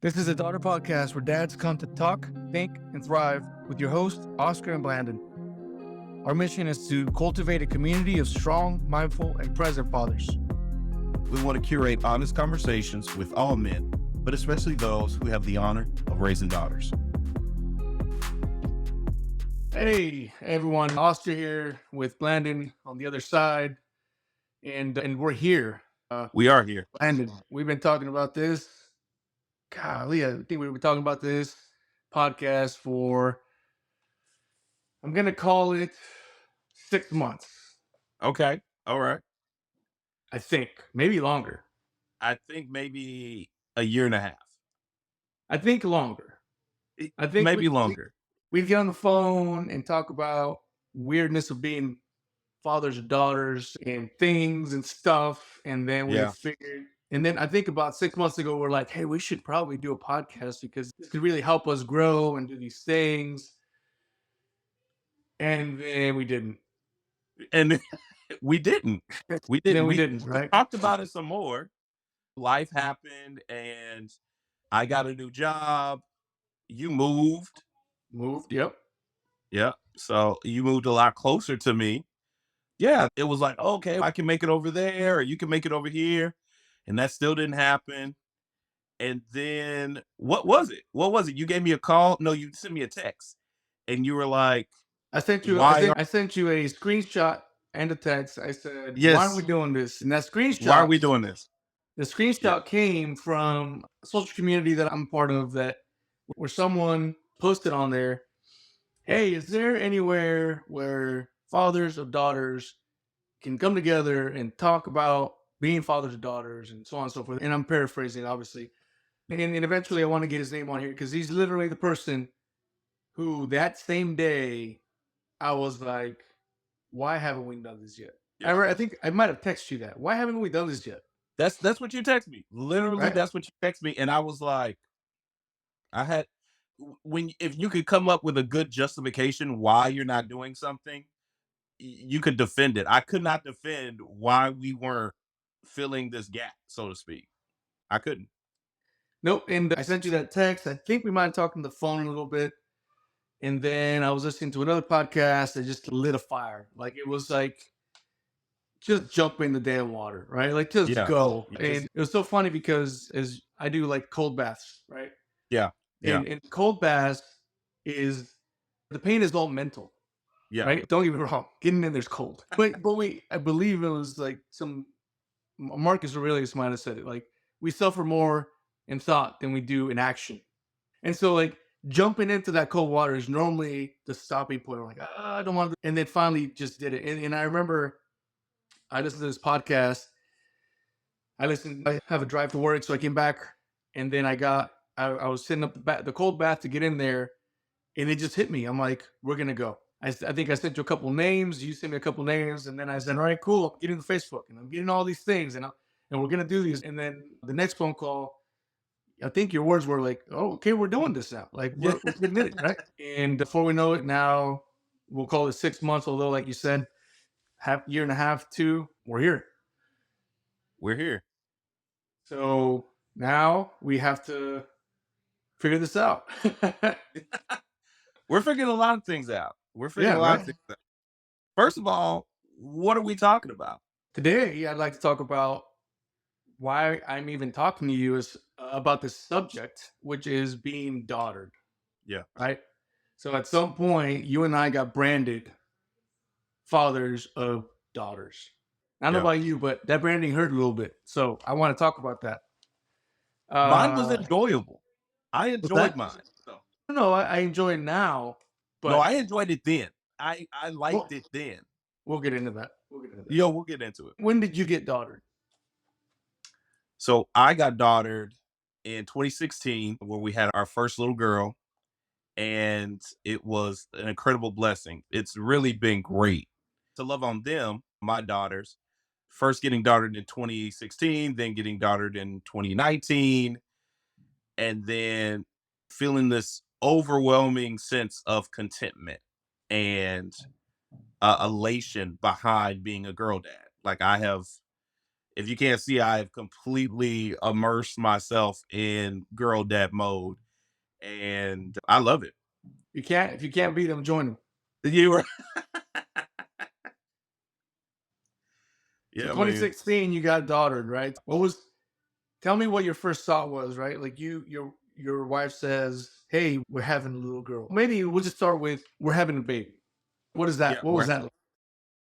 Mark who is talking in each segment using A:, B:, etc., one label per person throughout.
A: This is a daughter podcast where dads come to talk, think, and thrive with your hosts, Oscar and Blandon. Our mission is to cultivate a community of strong, mindful, and present fathers.
B: We want to curate honest conversations with all men, but especially those who have the honor of raising daughters.
A: Hey, everyone. Oscar here with Blandon on the other side, and we're here.
B: We are here.
A: Blandon, we've been talking about this. Golly, I think we've been talking about this podcast for, I'm going to call it 6 months.
B: Okay. All right.
A: I think. Maybe longer.
B: I think maybe a year and a half.
A: I think longer. I think
B: maybe longer.
A: We'd get on the phone and talk about weirdness of being fathers or daughters and things and stuff. And then we figured, and then I think about 6 months ago, we're like, hey, we should probably do a podcast because this could really help us grow and do these things. And then we didn't.
B: And we didn't. We didn't.
A: Then we didn't, right?
B: Talked about it some more. Life happened and I got a new job. You moved.
A: Yep.
B: Yeah. So you moved a lot closer to me. Yeah. It was like, okay, I can make it over there or you can make it over here. And that still didn't happen. And then what was it? You gave me a call? No, you sent me a text. And you were like,
A: I sent you a screenshot and a text. I said,
B: yes.
A: Why are we doing this? And that screenshot.
B: Why are we doing this?
A: The screenshot came from a social community that I'm part of, that where someone posted on there, hey, is there anywhere where fathers of daughters can come together and talk about being fathers of daughters and so on and so forth? And I'm paraphrasing, obviously. And eventually I want to get his name on here because he's literally the person who that same day I was like, why haven't we done this yet? Yeah. I think I might have texted you that. Why haven't we done this yet?
B: That's what you text me. Literally, right? That's what you text me. And I was like, if you could come up with a good justification why you're not doing something, you could defend it. I could not defend why we weren't filling this gap, so to speak. I couldn't.
A: Nope. And I sent you that text. I think we might have talked on the phone a little bit. And then I was listening to another podcast that just lit a fire. Like, it was like, just jump in the damn water, right? Like, just go. And it was so funny because as I do like cold baths, right?
B: Yeah.
A: And cold baths is, the pain is all mental. Yeah. Right? Don't get me wrong. Getting in there's cold. But I believe it was like Marcus Aurelius might have said it. Like, we suffer more in thought than we do in action. And so, like, jumping into that cold water is normally the stopping point. We're like, I don't want to. And then finally just did it. And I remember I listened to this podcast. I have a drive to work. So I came back and then I was sitting up the cold bath to get in there. And it just hit me. I'm like, we're going to go. I think I sent you a couple names. You sent me a couple names. And then I said, all right, cool. I'm getting the Facebook and I'm getting all these things. And we're going to do these. And then the next phone call, I think your words were like, oh, okay, we're doing this now. Like, we're getting it, right? And before we know it, now we'll call it 6 months. Although, like you said, year and a half, 2, we're here.
B: We're here.
A: So now we have to figure this out.
B: We're figuring a lot of things out. Of things out. First of all, what are we talking about?
A: Today, I'd like to talk about why I'm even talking to you is about this subject, which is being daughtered.
B: Yeah.
A: Right. So at some point, you and I got branded fathers of daughters. I don't know about you, but that branding hurt a little bit. So I want to talk about that.
B: Mine was enjoyable. I enjoyed mine. So.
A: No, I enjoy it now. But
B: no, I enjoyed it then. I liked it then.
A: We'll get into that.
B: We'll get into it.
A: When did you get daughtered?
B: So I got daughtered in 2016 when we had our first little girl. And it was an incredible blessing. It's really been great to love on them, my daughters. First getting daughtered in 2016, then getting daughtered in 2019. And then feeling this overwhelming sense of contentment and elation behind being a girl dad. Like, If you can't see, I have completely immersed myself in girl dad mode, and I love it.
A: You can't if you can't beat them, join them.
B: You were,
A: So
B: yeah, man.
A: 2016, you got daughtered, right? What was Tell me what your first thought was, right? Like your wife says, "Hey, we're having a little girl." Maybe we'll just start with we're having a baby. What is
B: Yeah,
A: that? What was that like?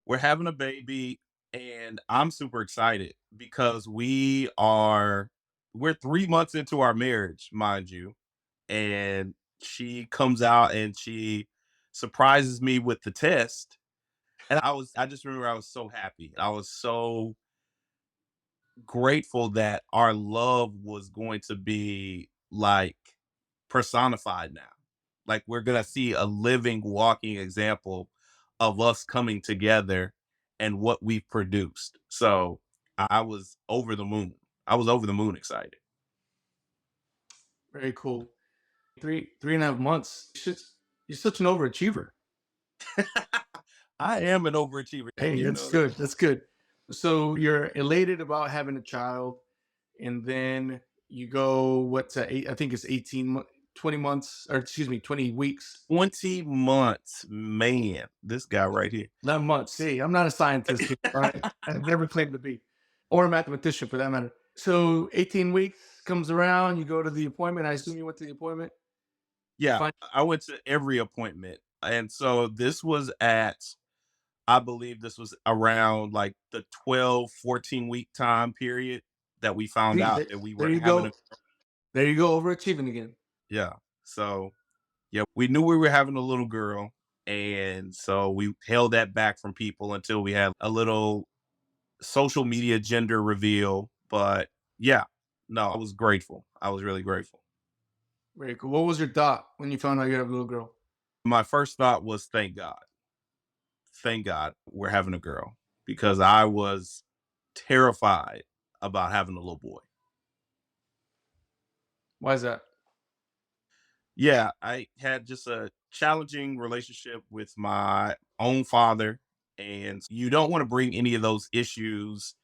B: we're having a baby, and I'm super excited because we're 3 months into our marriage, mind you, and she comes out and she surprises me with the test. And I just remember I was so happy. I was so grateful that our love was going to be like personified now. Like we're gonna see a living, walking example of us coming together and what we've produced. So I was over the moon. I was over the moon excited.
A: Very cool. 3.5 months. You're such an overachiever.
B: I am an overachiever, and
A: Hey,
B: you
A: that's
B: know that.
A: good. That's good. So you're elated about having a child, and then you go what's eight? I think it's 20 months, or excuse me, 20 weeks,
B: 20 months, man. This guy right here.
A: 11 months. Hey, I'm not a scientist here. All right, I've never claimed to be, or a mathematician for that matter. So 18 weeks comes around. You go to the appointment. I assume you went to the appointment.
B: Yeah,
A: Fine.
B: I went to every appointment. And so this was at, I believe this was around like the 12, 14 week time period that we found
A: See,
B: out that we
A: there
B: were
A: you
B: having a,
A: go. There you go. Overachieving again.
B: yeah. So yeah, we knew we were having a little girl. And so we held that back from people until we had a little social media gender reveal. But yeah, no, I was grateful. I was really grateful.
A: Very cool. What was your thought when you found out you have a little girl?
B: My first thought was thank God. Thank God we're having a girl because I was terrified about having a little boy.
A: Why is that?
B: Yeah, I had just a challenging relationship with my own father, and you don't want to bring any of those issues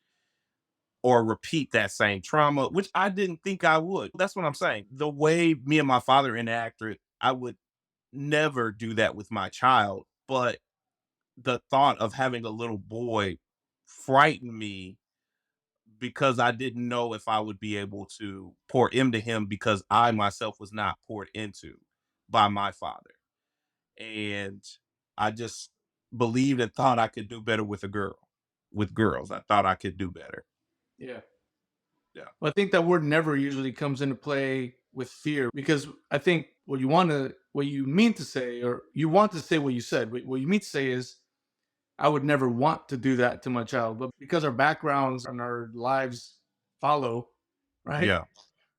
B: or repeat that same trauma, which I didn't think I would. That's what I'm saying. The way me and my father interacted, I would never do that with my child. But the thought of having a little boy frightened me because I didn't know if I would be able to pour into him because I myself was not poured into by my father. And I just believed and thought I could do better with a girl. With girls, I thought I could do better.
A: Yeah.
B: Yeah.
A: Well, I think that word never usually comes into play with fear because I think what you mean to say, or you want to say what you said, what you mean to say is, I would never want to do that to my child. But because our backgrounds and our lives follow, right?
B: Yeah.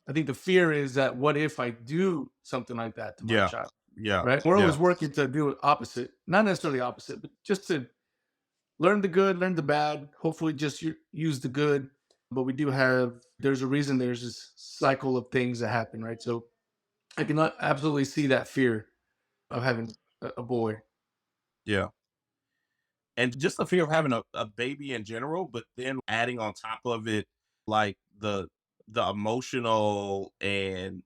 A: I think the fear is that what if I do something like that to my
B: Yeah.
A: child,
B: Yeah.
A: right? We're
B: Yeah.
A: always working to do it opposite, not necessarily opposite, but just to learn the good, learn the bad. Hopefully, just use the good. But we do have. There's a reason. There's this cycle of things that happen, right? So I can absolutely see that fear of having a boy.
B: Yeah. And just the fear of having a baby in general, but then adding on top of it, like the emotional and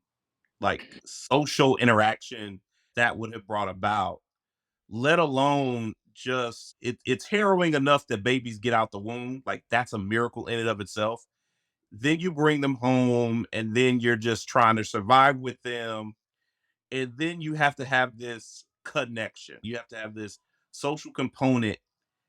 B: like social interaction that would have brought about, let alone just it's harrowing enough that babies get out the womb. Like that's a miracle in and of itself. Then you bring them home and then you're just trying to survive with them. And then you have to have this connection. You have to have this social component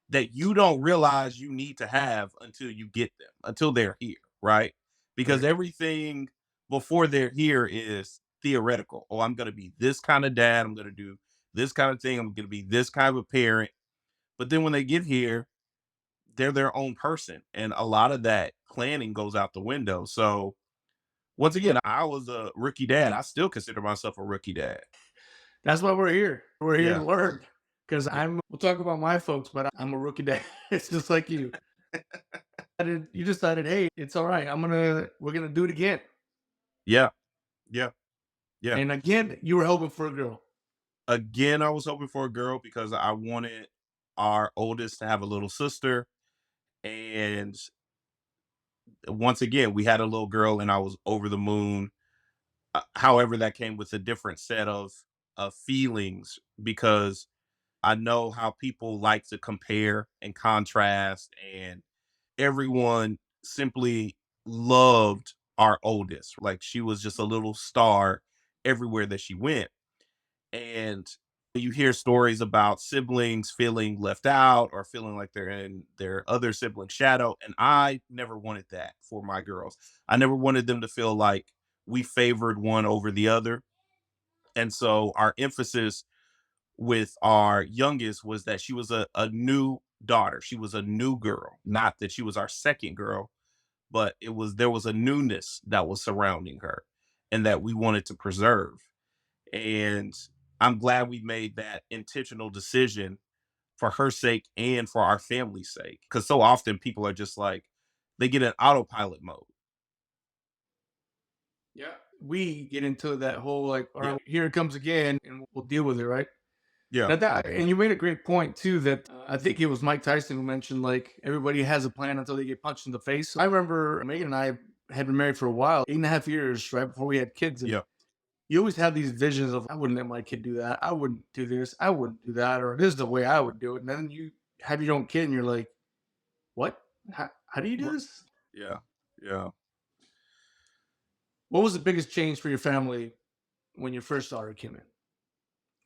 B: that you don't realize you need to have until you get them, until they're here, right? Because
A: Right.
B: everything before they're here is theoretical. Oh, I'm going to be this kind of dad. I'm going to do this kind of thing. I'm going to be this kind of a parent. But then when they get here, they're their own person. And a lot of that planning goes out the window. So, once again, I was a rookie dad. I still consider myself a rookie dad.
A: That's why we're here. We're here to
B: Yeah.
A: learn. Because
B: Yeah.
A: we'll talk about my folks, but I'm a rookie dad. It's just like you. You decided, hey, it's all right. We're gonna do it again.
B: Yeah. Yeah. Yeah.
A: And again, you were hoping for a girl.
B: Again, I was hoping for a girl because I wanted our oldest to have a little sister. And Once again, we had a little girl and I was over the moon. However, that came with a different set of feelings because I know how people like to compare and contrast, and everyone simply loved our oldest. Like she was just a little star everywhere that she went. And you hear stories about siblings feeling left out or feeling like they're in their other sibling shadow. And I never wanted that for my girls. I never wanted them to feel like we favored one over the other. And so our emphasis with our youngest was that she was a new daughter. She was a new girl, not that she was our second girl, but it was there was a newness that was surrounding her and that we wanted to preserve. And I'm glad we made that intentional decision for her sake and for our family's sake. Because so often people are just like, they get in autopilot mode.
A: Yeah. We get into that whole like, all
B: Yeah.
A: right, here it comes again, and we'll deal with it, right?
B: Yeah.
A: Now that, and you made a great point too. That I think it was Mike Tyson who mentioned like everybody has a plan until they get punched in the face. I remember Megan and I had been married for a while, 8.5 years, right before we had kids, and
B: Yeah.
A: you always have these visions of I wouldn't let my kid do that. I wouldn't do this. I wouldn't do that, or this is the way I would do it. And then you have your own kid, and you're like, what? How do you do
B: Right.
A: this?
B: Yeah. Yeah.
A: What was the biggest change for your family when your first daughter came in?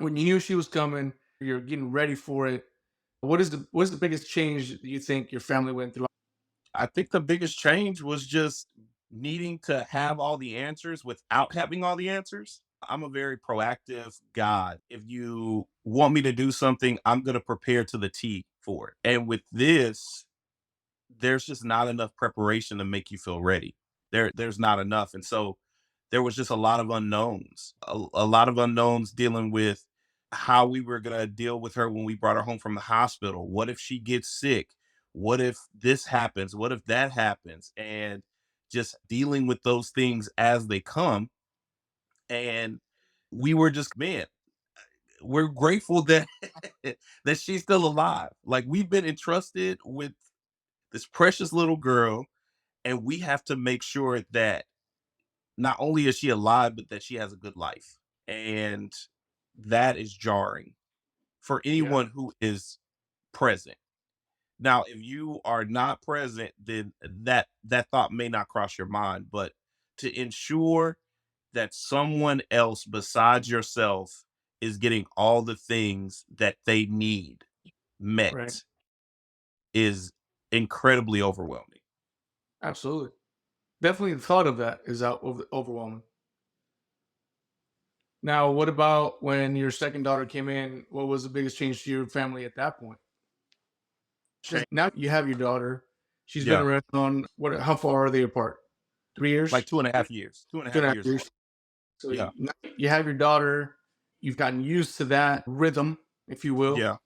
A: When you knew she was coming, you're getting ready for it. What is the biggest change that you think your family went through?
B: I think the biggest change was just needing to have all the answers without having all the answers. I'm a very proactive guy. If you want me to do something, I'm going to prepare to the T for it. And with this, there's just not enough preparation to make you feel ready. There's not enough. And so there was just a lot of unknowns, a lot of unknowns dealing with how we were going to deal with her when we brought her home from the hospital. What if she gets sick? What if this happens? What if that happens? And just dealing with those things as they come. And we were just, man, we're grateful that that she's still alive. Like we've been entrusted with this precious little girl, and we have to make sure that not only is she alive, but that she has a good life. And that is jarring for
A: Yeah,
B: anyone who is present. Now, if you are not present, then that thought may not cross your mind, but to ensure that someone else besides yourself is getting all the things that they need
A: right.
B: met is incredibly overwhelming.
A: Absolutely. Definitely the thought of that is overwhelming. Now, what about when your second daughter came in? What was the biggest change to your family at that point? Because
B: Change.
A: now you have your daughter. She's been
B: Yeah.
A: around on what? How far are they apart? 3 years,
B: Like 2.5 years, two and a
A: two
B: half
A: and a half
B: years apart.
A: years. So
B: Yeah.
A: you have your daughter. You've gotten used to that rhythm, if you will,
B: Yeah.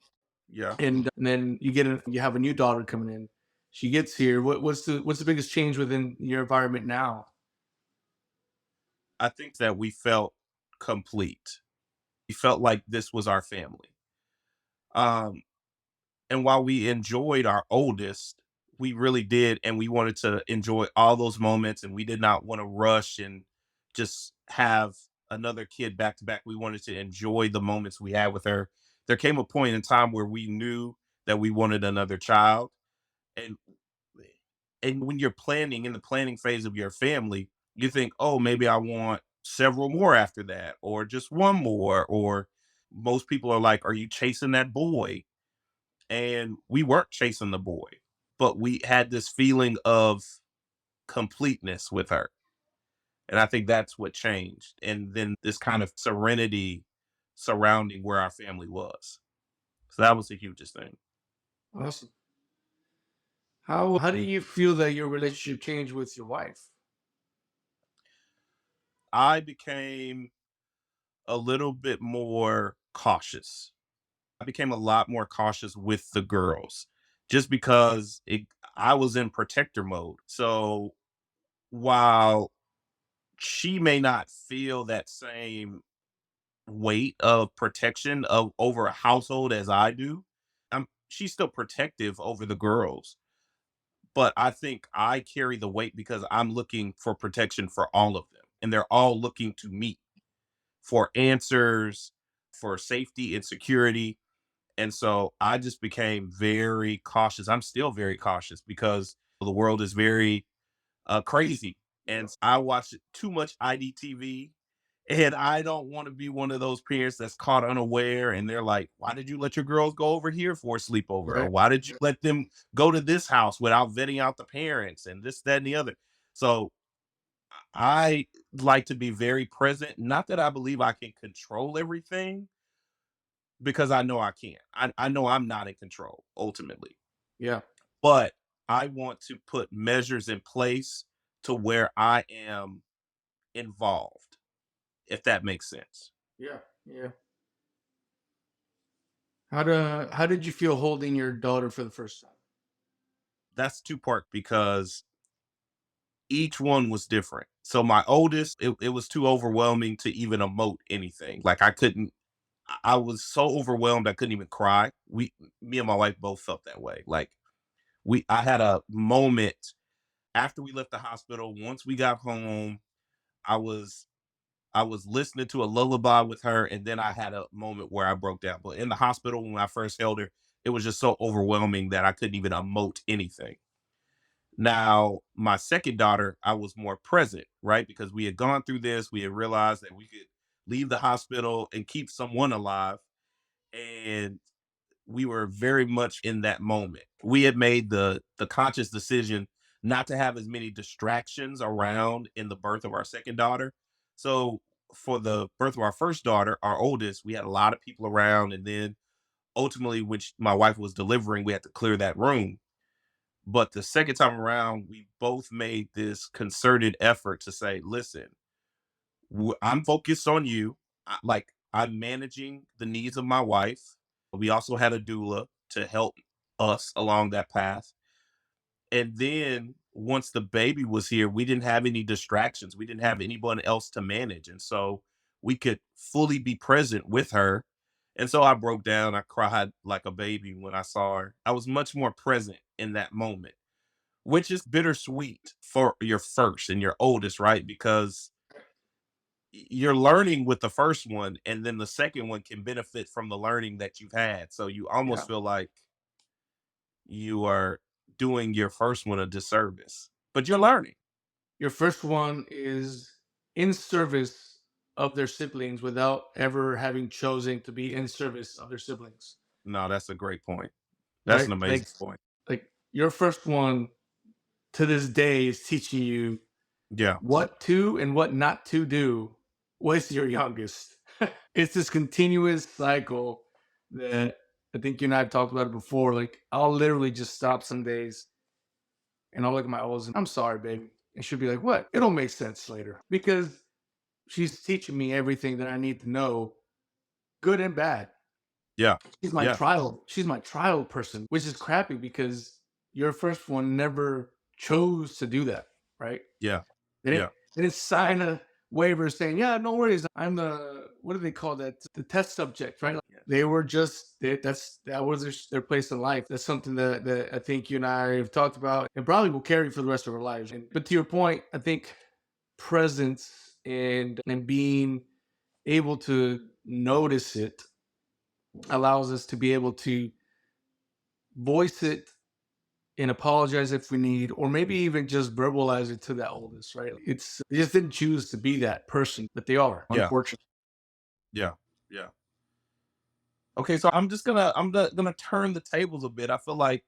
B: Yeah.
A: and then you have a new daughter coming in. She gets here. What's the biggest change within your environment now?
B: I think that we felt complete. We felt like this was our family. Um, and while we enjoyed our oldest, we really did, and we wanted to enjoy all those moments, and we did not want to rush and just have another kid back to back. We wanted to enjoy the moments we had with her. There came a point in time where we knew that we wanted another child, and when you're planning in the planning phase of your family, you think, oh, maybe I want several more after that, or just one more, or most people are like, are you chasing that boy? And we weren't chasing the boy, but we had this feeling of completeness with her. And I think that's what changed. And then this kind of serenity surrounding where our family was. So that was the hugest thing.
A: Awesome. How do you feel that your relationship changed with your wife?
B: I became a little bit more cautious. I became a lot more cautious with the girls just because I was in protector mode. So while she may not feel that same weight of protection of over a household as I do, she's still protective over the girls. But I think I carry the weight because I'm looking for protection for all of them. And they're all looking to me for answers, for safety and security. And so I just became very cautious. I'm still very cautious because the world is very crazy. And I watch too much IDTV. And I don't want to be one of those parents that's caught unaware. And they're like, why did you let your girls go over here for a sleepover? Or
A: Right.
B: why did you let them go to this house without vetting out the parents and this, that, and the other? So I like to be very present. Not that I believe I can control everything, because I know I can't. I know I'm not in control ultimately,
A: Yeah.
B: but I want to put measures in place to where I am involved, if that makes sense.
A: Yeah. Yeah. How did you feel holding your daughter for the first time?
B: That's two part because each one was different. So my oldest, it was too overwhelming to even emote anything. Like I couldn't, I was so overwhelmed I couldn't even cry. Me and my wife both felt that way. Like I had a moment after we left the hospital. Once we got home, I was I was listening to a lullaby with her, and then I had a moment where I broke down. But in the hospital, when I first held her, it was just so overwhelming that I couldn't even emote anything. Now, my second daughter, I was more present, right? Because we had gone through this, we had realized that we could leave the hospital and keep someone alive. And we were very much in that moment. We had made the conscious decision not to have as many distractions around in the birth of our second daughter. So for the birth of our first daughter, our oldest, we had a lot of people around, and then ultimately, when my wife was delivering, we had to clear that room. But the second time around, we both made this concerted effort to say, "Listen, I'm focused on you. Like I'm managing the needs of my wife. We also had a doula to help us along that path. And then once the baby was here, we didn't have any distractions. We didn't have anyone else to manage. And so we could fully be present with her. And so I broke down. I cried like a baby when I saw her. I was much more present in that moment, which is bittersweet for your first and your oldest, right? Because you're learning with the first one, and then the second one can benefit from the learning that you've had. So you
A: Yeah.
B: almost feel like you are doing your first one a disservice, but you're learning.
A: Your first one is in service of their siblings without ever having chosen to be in service of their siblings.
B: No, that's a great point. That's
A: Right?
B: an amazing point.
A: Like your first one to this day is teaching you
B: Yeah,
A: what to and what not to do with your youngest. It's this continuous cycle that I think you and I have talked about it before. Like I'll literally just stop some days and I'll look at my oldest and I'm sorry, baby. And she'll be like, what? It'll make sense later. Because she's teaching me everything that I need to know, good and bad.
B: yeah, yeah,
A: She's my trial person, which is crappy because your first one never chose to do that, right?
B: yeah,
A: They
B: yeah,
A: didn't sign a waiver saying, "Yeah, no worries. I'm the what do they call that? The test subject, right?" Like, they were just that was their place in life. That's something that I think you and I have talked about and probably will carry for the rest of our lives. But to your point, I think presence and being able to notice it allows us to be able to voice it and apologize if we need, or maybe even just verbalize it to that oldest, right? It's they just didn't choose to be that person, but they are,
B: yeah,
A: unfortunately.
B: yeah, yeah. Okay, so gonna turn the tables a bit. I feel like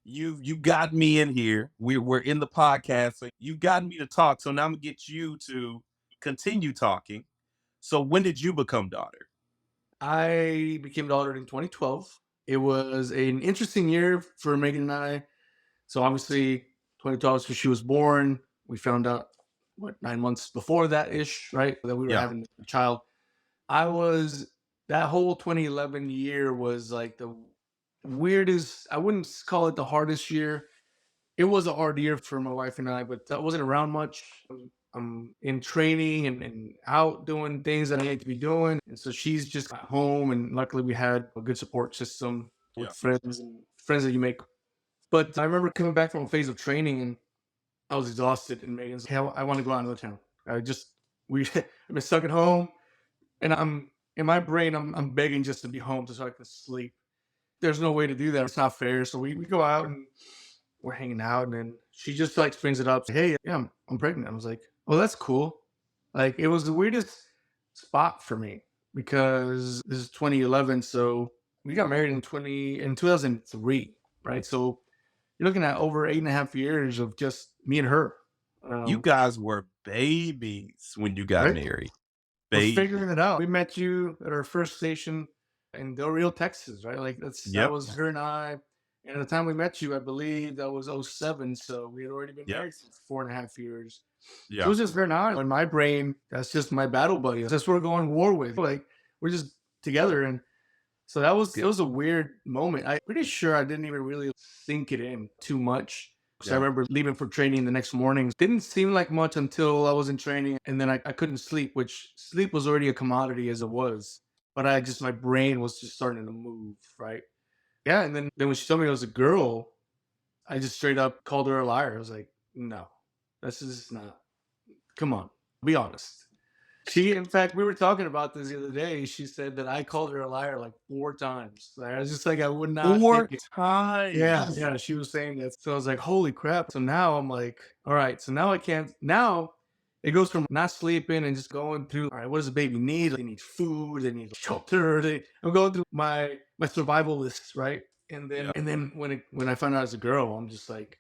B: you got me in here. We're in the podcast, so you got me to talk. So now I'm gonna get you to continue talking. So when did you become daughter?
A: I became an adult in 2012. It was an interesting year for Megan and I. So obviously, 2012 is when she was born. We found out what 9 months before that ish, right, that we were
B: Yeah,
A: having a child. I was that whole 2011 year was like the weirdest. I wouldn't call it the hardest year. It was a hard year for my wife and I, but I wasn't around much. I'm in training and out doing things that I need to be doing. And so she's just at home. And luckily, we had a good support system
B: yeah,
A: with friends and friends that you make. But I remember coming back from a phase of training and I was exhausted. And Megan's, hey, I want to go out another town. I just, I've been stuck at home and I'm, in my brain, I'm begging just to be home so I can sleep. There's no way to do that. It's not fair. So we go out and we're hanging out. And then she just like brings it up. Hey, yeah, I'm pregnant. I was like, well, that's cool. Like it was the weirdest spot for me because this is 2011. So we got married in 2003, right? So you're looking at over 8.5 years of just me and her.
B: You
A: Um,
B: guys were babies when you got
A: right?
B: married.
A: We're
B: Babies.
A: figuring it out. We met you at our first station in Del Rio, Texas, right? Like that
B: Yep.
A: was her and I. And at the time we met you, I believe that was '07. So we had already been
B: Yep.
A: married for 4.5 years. So it
B: Yeah.
A: was just her and I. In my brain, that's just my battle buddy. That's what we're going to war with. Like we're just together. And so it was a weird moment. I'm pretty sure I didn't even really sink it in too much. Because I
B: Yeah.
A: remember leaving for training the next morning. Didn't seem like much until I was in training. And then I couldn't sleep, which sleep was already a commodity as it was. But my brain was just starting to move, right? Yeah. And then when she told me it was a girl, I just straight up called her a liar. I was like, no, this is not, come on, be honest. In fact, we were talking about this the other day. She said that I called her a liar like 4 times. Like, I was just like, I would not take
B: 4
A: it. Yeah,
B: times.
A: yeah. She was saying that. So I was like, holy crap. So now I'm like, all right. So now I can't. Now it goes from not sleeping and just going through, all right, what does the baby need? They need food. They need shelter. I'm going through my survival list, right?
B: Yeah.
A: And then when I found out as a girl, I'm just like,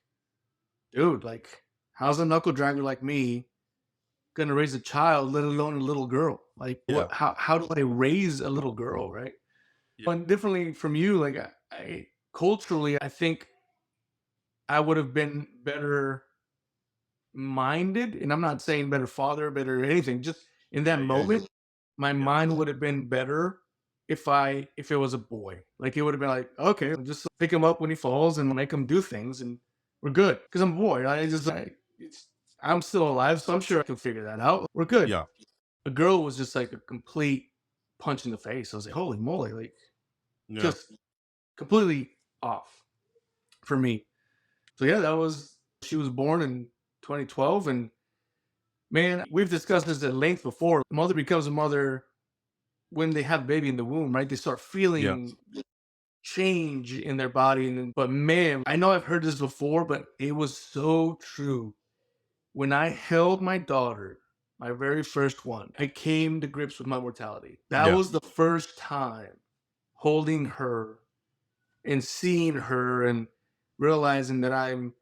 A: dude, like, how's a knuckle dragger like me gonna raise a child, let alone a little girl? Like,
B: Yeah.
A: what? How do I raise a little girl, right?
B: Yeah.
A: But differently from you, like I culturally, I think I would have been better minded, and I'm not saying better father, better anything. Just in that
B: Yeah. Yeah. Yeah.
A: moment, my
B: Yeah.
A: mind would have been better if it was a boy. Like it would have been like, okay, just pick him up when he falls and make him do things, and we're good. Because I'm a boy. I'm still alive, so I'm sure I can figure that out. We're good.
B: Yeah.
A: A girl was just like a complete punch in the face. I was like, holy moly, like
B: Yeah.
A: just completely off for me. So yeah, she was born in 2012, and man, we've discussed this at length before. A mother becomes a mother when they have a baby in the womb, right? They start
B: Yeah.
A: feeling change in their body. But man, I know I've heard this before, but it was so true. When I held my daughter, my very first one, I came to grips with my mortality. That
B: Yeah.
A: was the first time holding her and seeing her and realizing that I'm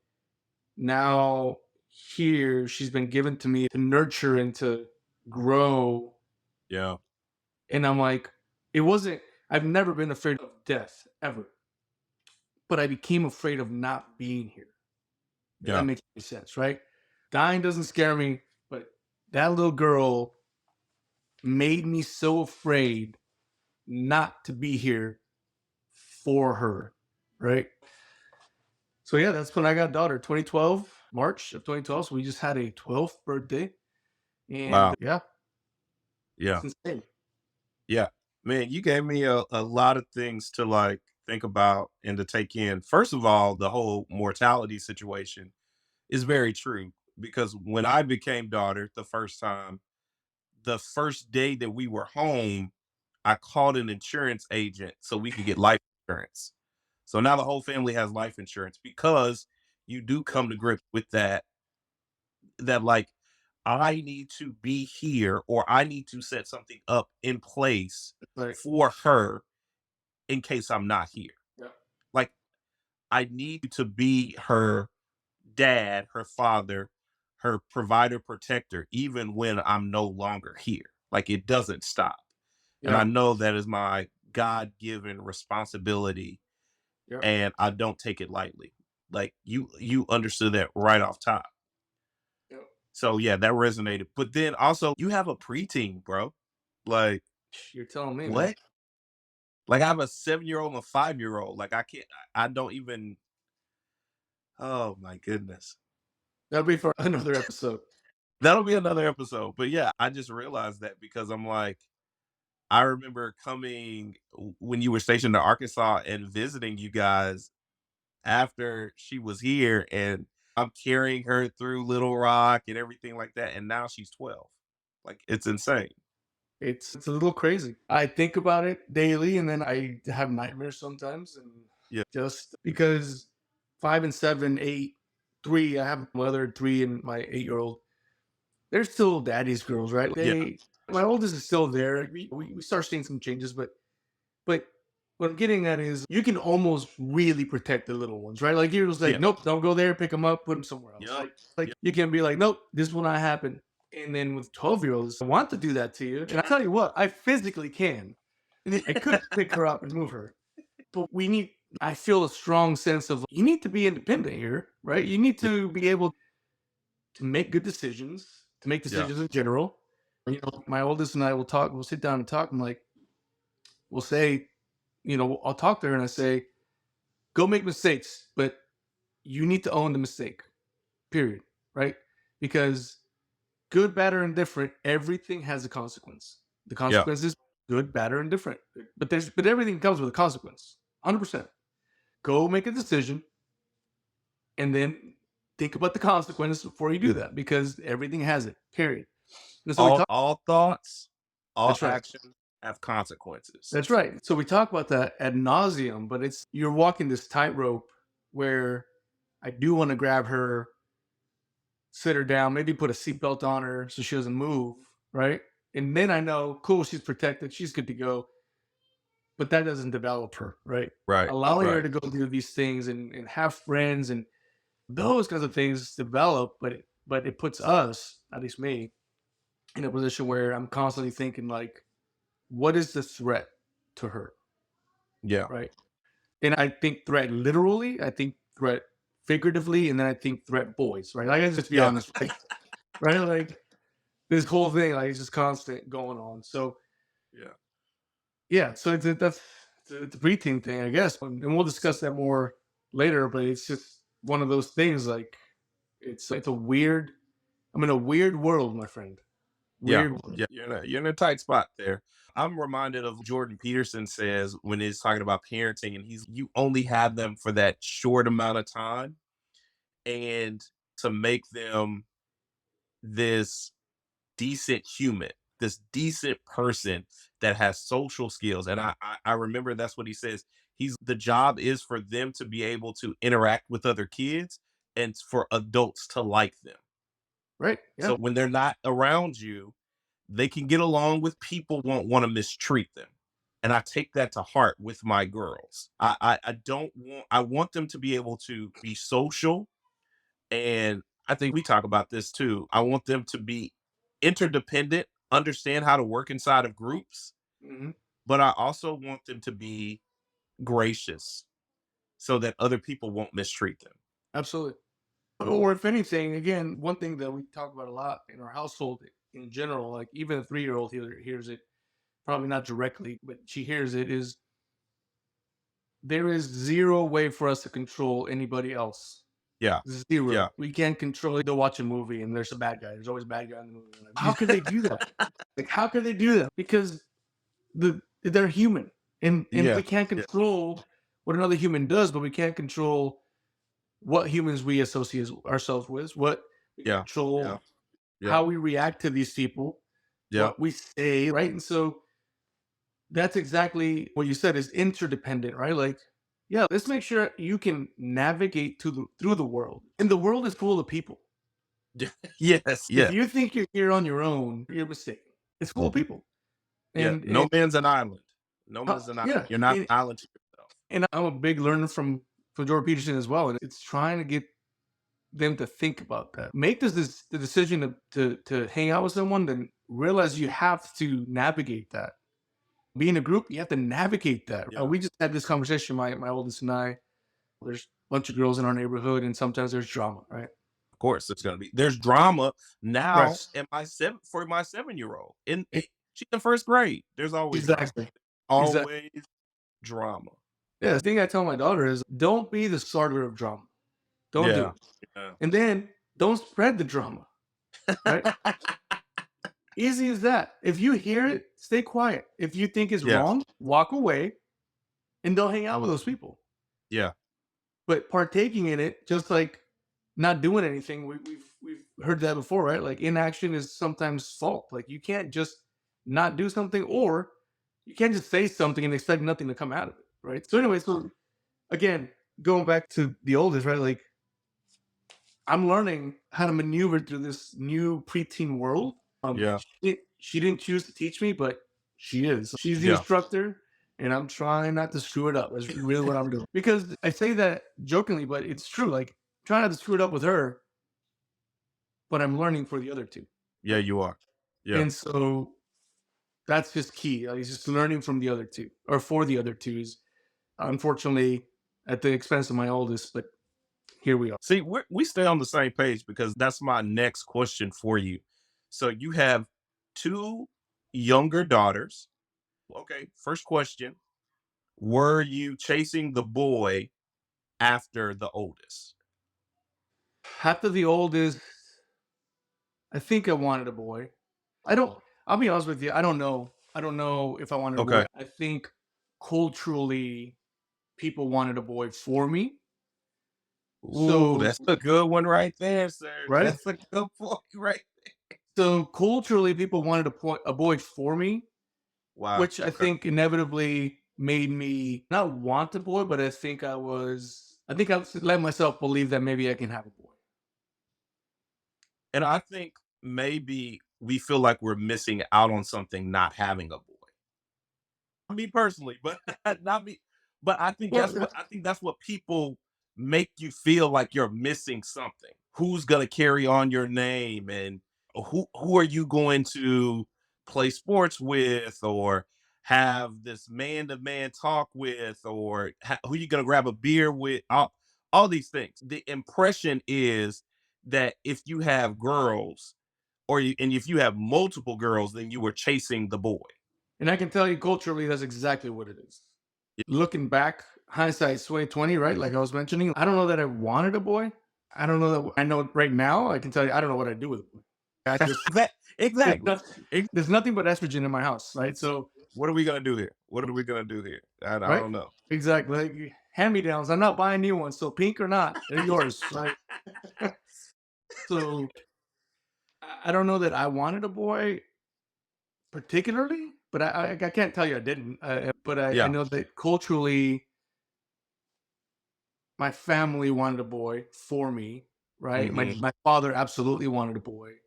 A: now here. She's been given to me to nurture and to grow.
B: Yeah.
A: And I'm like, it wasn't, I've never been afraid of death ever, but I became afraid of not being here. If that
B: Yeah.
A: makes any sense, right? Dying doesn't scare me, but that little girl made me so afraid not to be here for her, right? So yeah, that's when I got a daughter, 2012, March of 2012. So we just had a 12th birthday, and
B: Wow.
A: yeah,
B: Yeah.
A: it's insane.
B: Yeah. Man, you gave me a lot of things to like think about and to take in. First of all, the whole mortality situation is very true because when I became daughter the first time, the first day that we were home, I called an insurance agent so we could get life insurance. So now the whole family has life insurance because you do come to grips with that like I need to be here or I need to set something up in place
A: Like,
B: for her in case I'm not here.
A: yeah,
B: Like I need to be her dad, her father, her provider, protector, even when I'm no longer here. Like it doesn't stop. And I
A: yeah,
B: know that is my God given responsibility
A: yeah,
B: and I don't take it lightly. Like you understood that right off top.
A: yeah.
B: So yeah, that resonated. But then also you have a preteen, bro. Like
A: You're telling me, man.
B: what? Like I have a 7-year old and a 5-year old. Like I can't I don't even oh my goodness.
A: That'll be for another episode.
B: That'll be another episode. But yeah, I just realized that because I'm like, I remember coming when you were stationed in Arkansas and visiting you guys, after she was here, and I'm carrying her through Little Rock and everything like that, and now she's 12. Like, it's insane.
A: It's a little crazy. I think about it daily, and then I have nightmares sometimes, and
B: Yeah,
A: just because 5 and 7, 8, 3, I have a mother, 3, and my 8-year-old. They're still daddy's girls, right?
B: yeah,
A: My oldest is still there. We start seeing some changes, but what I'm getting at is you can almost really protect the little ones, right? Like you're just like,
B: yeah,
A: nope, don't go there, pick them up, put them somewhere else.
B: yep,
A: Like
B: yep,
A: you can be like, nope, this will not happen. And then with 12-year-olds, I want to do that to you. And I tell you what, I physically can. I could pick her up and move her. But I feel a strong sense of you need to be independent here, right? You need
B: yeah,
A: to be able to make good decisions, to make
B: yeah,
A: decisions in general. My oldest and I will talk, we'll sit down and talk. I'm like, we'll say, I'll talk to her and I say, go make mistakes, but you need to own the mistake, period. Right? Because good, bad, or indifferent, everything has a consequence. The
B: yeah.
A: consequence is good, bad, or indifferent. But everything comes with a consequence. 100%. Go make a decision and then think about the consequences before you do that because everything has it, period. And so we talk.
B: All thoughts, all
A: That's right.
B: actions have consequences.
A: That's right. So we talk about that ad nauseum, but you're walking this tightrope where I do want to grab her, sit her down, maybe put a seatbelt on her so she doesn't move, right? And then I know, cool, she's protected, she's good to go. But that doesn't develop her, right?
B: Right,
A: Allowing her
B: right.
A: to go do these things and have friends and those kinds of things develop, but it puts us, at least me, in a position where I'm constantly thinking like, what is the threat to her,
B: Yeah,
A: right? And I think threat literally, I think threat figuratively, and then I think threat boys, right? Like, let's just be
B: yeah,
A: honest, right? Like this whole thing, like it's just constant going on. So
B: yeah.
A: yeah, so it's a preteen thing, I guess, and we'll discuss that more later. But it's just one of those things. Like it's a weird. I'm in a weird world, my friend.
B: Yeah,
A: Weird world.
B: yeah, you're in a tight spot there. I'm reminded of Jordan Peterson says when he's talking about parenting, and you only have them for that short amount of time, and to make them this decent human, this decent person that has social skills. And I remember that's what he says. The job is for them to be able to interact with other kids and for adults to like them.
A: Right?
B: So
A: Yeah.
B: when they're not around you, they can get along with people, won't want to mistreat them. And I take that to heart with my girls. I don't want I want them to be able to be social. And I think we talk about this too. I want them to be interdependent, understand how to work inside of groups,
A: Hmm.
B: but I also want them to be gracious so that other people won't mistreat them.
A: Absolutely. Or if anything, again, one thing that we talk about a lot in our household in general, like even a 3-year-old hears it, probably not directly, but she hears it, is there is zero way for us to control anybody else.
B: Yeah.
A: Zero.
B: Yeah.
A: We can't control it. They'll watch a movie and there's a bad guy. There's always a bad guy in the movie. Like, how could they do that? Like, how could they do that? Because they're human, and
B: Yeah.
A: we can't
B: Yeah.
A: control what another human does, but we can't control what humans we associate ourselves with. What we can
B: Yeah.
A: control,
B: Yeah.
A: how we react to these people,
B: Yeah.
A: what we say, right? And so that's exactly what you said is interdependent, right? Like, yeah, let's make sure you can navigate through the world, and the world is full of people.
B: Yeah. Yes.
A: If
B: Yeah.
A: you think you're here on your own, you're mistaken. It's full of people,
B: Yeah.
A: and
B: No man's an island. No man's an island.
A: yeah,
B: You're not an island to yourself.
A: and I'm a big learner from Jordan Peterson as well, and it's trying to get them to think about that. Make the decision to hang out with someone, then realize you have to navigate that. Be in a group, you have to navigate that.
B: Yeah.
A: We just had this conversation, my oldest and I. There's a bunch of girls in our neighborhood, and sometimes there's drama, right?
B: Of course, there's drama now
A: Right.
B: in my 7-year old. In
A: E-
B: she's in first grade. There's always drama.
A: Exactly. Exactly.
B: Always drama.
A: Yeah. The thing I tell my daughter is don't be the starter of drama. Don't do
B: Yeah.
A: it.
B: Yeah.
A: And then don't spread the drama, right? Easy as that. If you hear it, stay quiet. If you think it's
B: Yeah.
A: wrong, walk away and don't hang out with those people.
B: Yeah.
A: but partaking in it, just like not doing anything, we've heard that before, right? Like inaction is sometimes fault. Like you can't just not do something, or you can't just say something and expect nothing to come out of it, right? So anyway, so again, going back to the oldest, right? Like I'm learning how to maneuver through this new preteen world.
B: Yeah.
A: She didn't choose to teach me, but she is. She's the
B: Yeah.
A: instructor, and I'm trying not to screw it up. That's really what I'm doing. Because I say that jokingly, but it's true. Like trying not to screw it up with her, but I'm learning for the other two,
B: Yeah,
A: right?
B: you are. Yeah.
A: And so that's just key. Like, it's just learning from the other two, or for the other two. Is unfortunately at the expense of my oldest, but here we are.
B: See, we stay on the same page because that's my next question for you. So you have two younger daughters. Okay, first question. Were you chasing the boy after the oldest?
A: After the oldest, I think I wanted a boy. I don't. I'll be honest with you. I don't know. I don't know if I wanted a boy.
B: Okay.
A: I think culturally, people wanted a boy for me.
B: Ooh,
A: So
B: that's a good one right there, sir.
A: right.
B: That's a good point right.
A: So culturally, people wanted a boy for me,
B: Wow.
A: which I
B: Okay.
A: think inevitably made me not want a boy, but I think I was. I think I let myself believe that maybe I can have a boy.
B: And I think maybe we feel like we're missing out on something not having a boy. Me personally, but not me. But
A: Well,
B: I think that's what people make you feel like you're missing something. Who's gonna carry on your name, and who are you going to play sports with, or have this man to man talk with, or who you gonna grab a beer with? All these things. The impression is that if you have girls, and if you have multiple girls, then you were chasing the boy.
A: and I can tell you culturally, that's exactly what it is. Looking back, hindsight's 2020, right? Like I was mentioning, I don't know that I wanted a boy. I don't know that I know right now. I can tell you, I don't know what I'd do with a boy. I just there's,
B: Exactly.
A: there's nothing but estrogen in my house, right? So
B: What are we gonna do here? What are we gonna do here? I
A: right,
B: don't know.
A: exactly. Like, hand me downs. I'm not buying new ones. So pink or not, they're yours, right? So I don't know that I wanted a boy particularly, but I can't tell you I didn't. But I
B: Yeah.
A: know that culturally, my family wanted a boy for me, right? My
B: Hmm.
A: my father absolutely wanted a boy,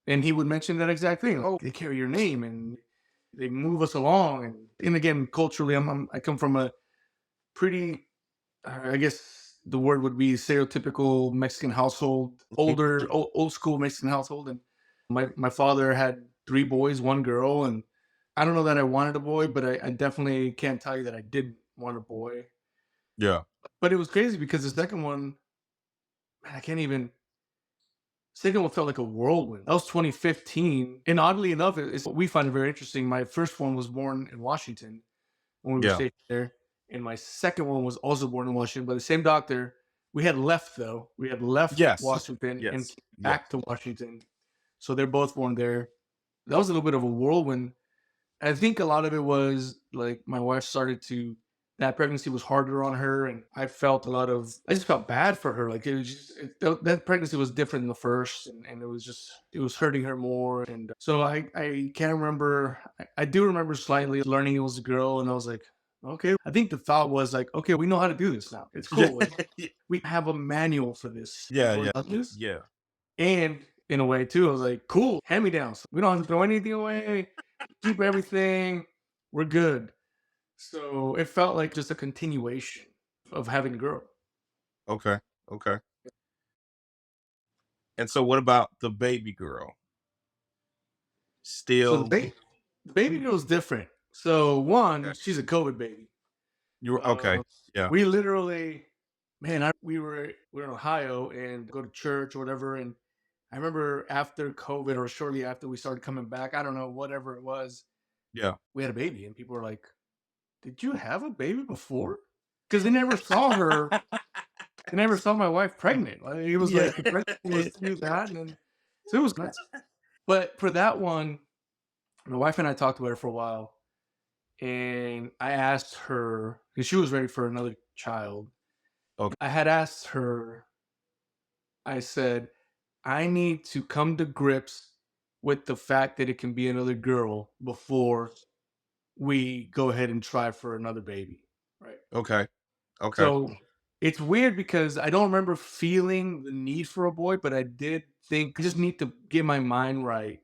A: and he would mention that exact thing. Oh, they carry your name and they move us along. And again, culturally, I come from a pretty, I guess the word would be stereotypical Mexican household, old school Mexican household, and my father had three boys, one girl, and I don't know that I wanted a boy, but I definitely can't tell you that I did want a boy.
B: Yeah.
A: But it was crazy because the second one, man, I can't even. Second one felt like a whirlwind. That was 2015, and oddly enough, it's we find it very interesting. My first one was born in Washington when we were
B: Yeah.
A: stationed there, and my second one was also born in Washington by the same doctor. We had left though. We had left
B: Yes.
A: Washington and
B: Yes.
A: came
B: Yes.
A: back to Washington, so they're both born there. That was a little bit of a whirlwind. I think a lot of it was like my wife started to that pregnancy was harder on her, and I felt a lot of I just felt bad for her. Like it was just that pregnancy was different than the first, and it was just it was hurting her more. And so I can't remember. I do remember slightly learning it was a girl, and I was like, okay. I think the thought was like, okay, we know how to do this now. It's
B: Yeah.
A: cool. Like, we have a manual for this.
B: Yeah.
A: Or
B: Yeah.
A: does this.
B: Yeah.
A: And in a way too, I was like, cool, hand me downs. We don't have to throw anything away. Keep everything. We're good. So it felt like just a continuation of having a girl.
B: Okay. Okay. And so, what about the baby girl?
A: So
B: Still,
A: the baby girl is different. So one,
B: okay.
A: she's a COVID baby.
B: You were okay. Yeah.
A: We literally, man, we were in Ohio and go to church or whatever. And I remember after COVID or shortly after we started coming back, I don't know, whatever it was,
B: Yeah.
A: we had a baby, and people were like, "Did you have a baby before?" Because they never saw her. They never saw my wife pregnant. Like, it was
B: Yeah.
A: like the pregnancy was through that, and so it was nuts. But for that one, my wife and I talked about it for a while, and I asked her because she was ready for another child,
B: Okay.
A: I had asked her, I said, I need to come to grips with the fact that it can be another girl before we go ahead and try for another baby. Right.
B: Okay. Okay.
A: So it's weird because I don't remember feeling the need for a boy, but I did think I just need to get my mind right,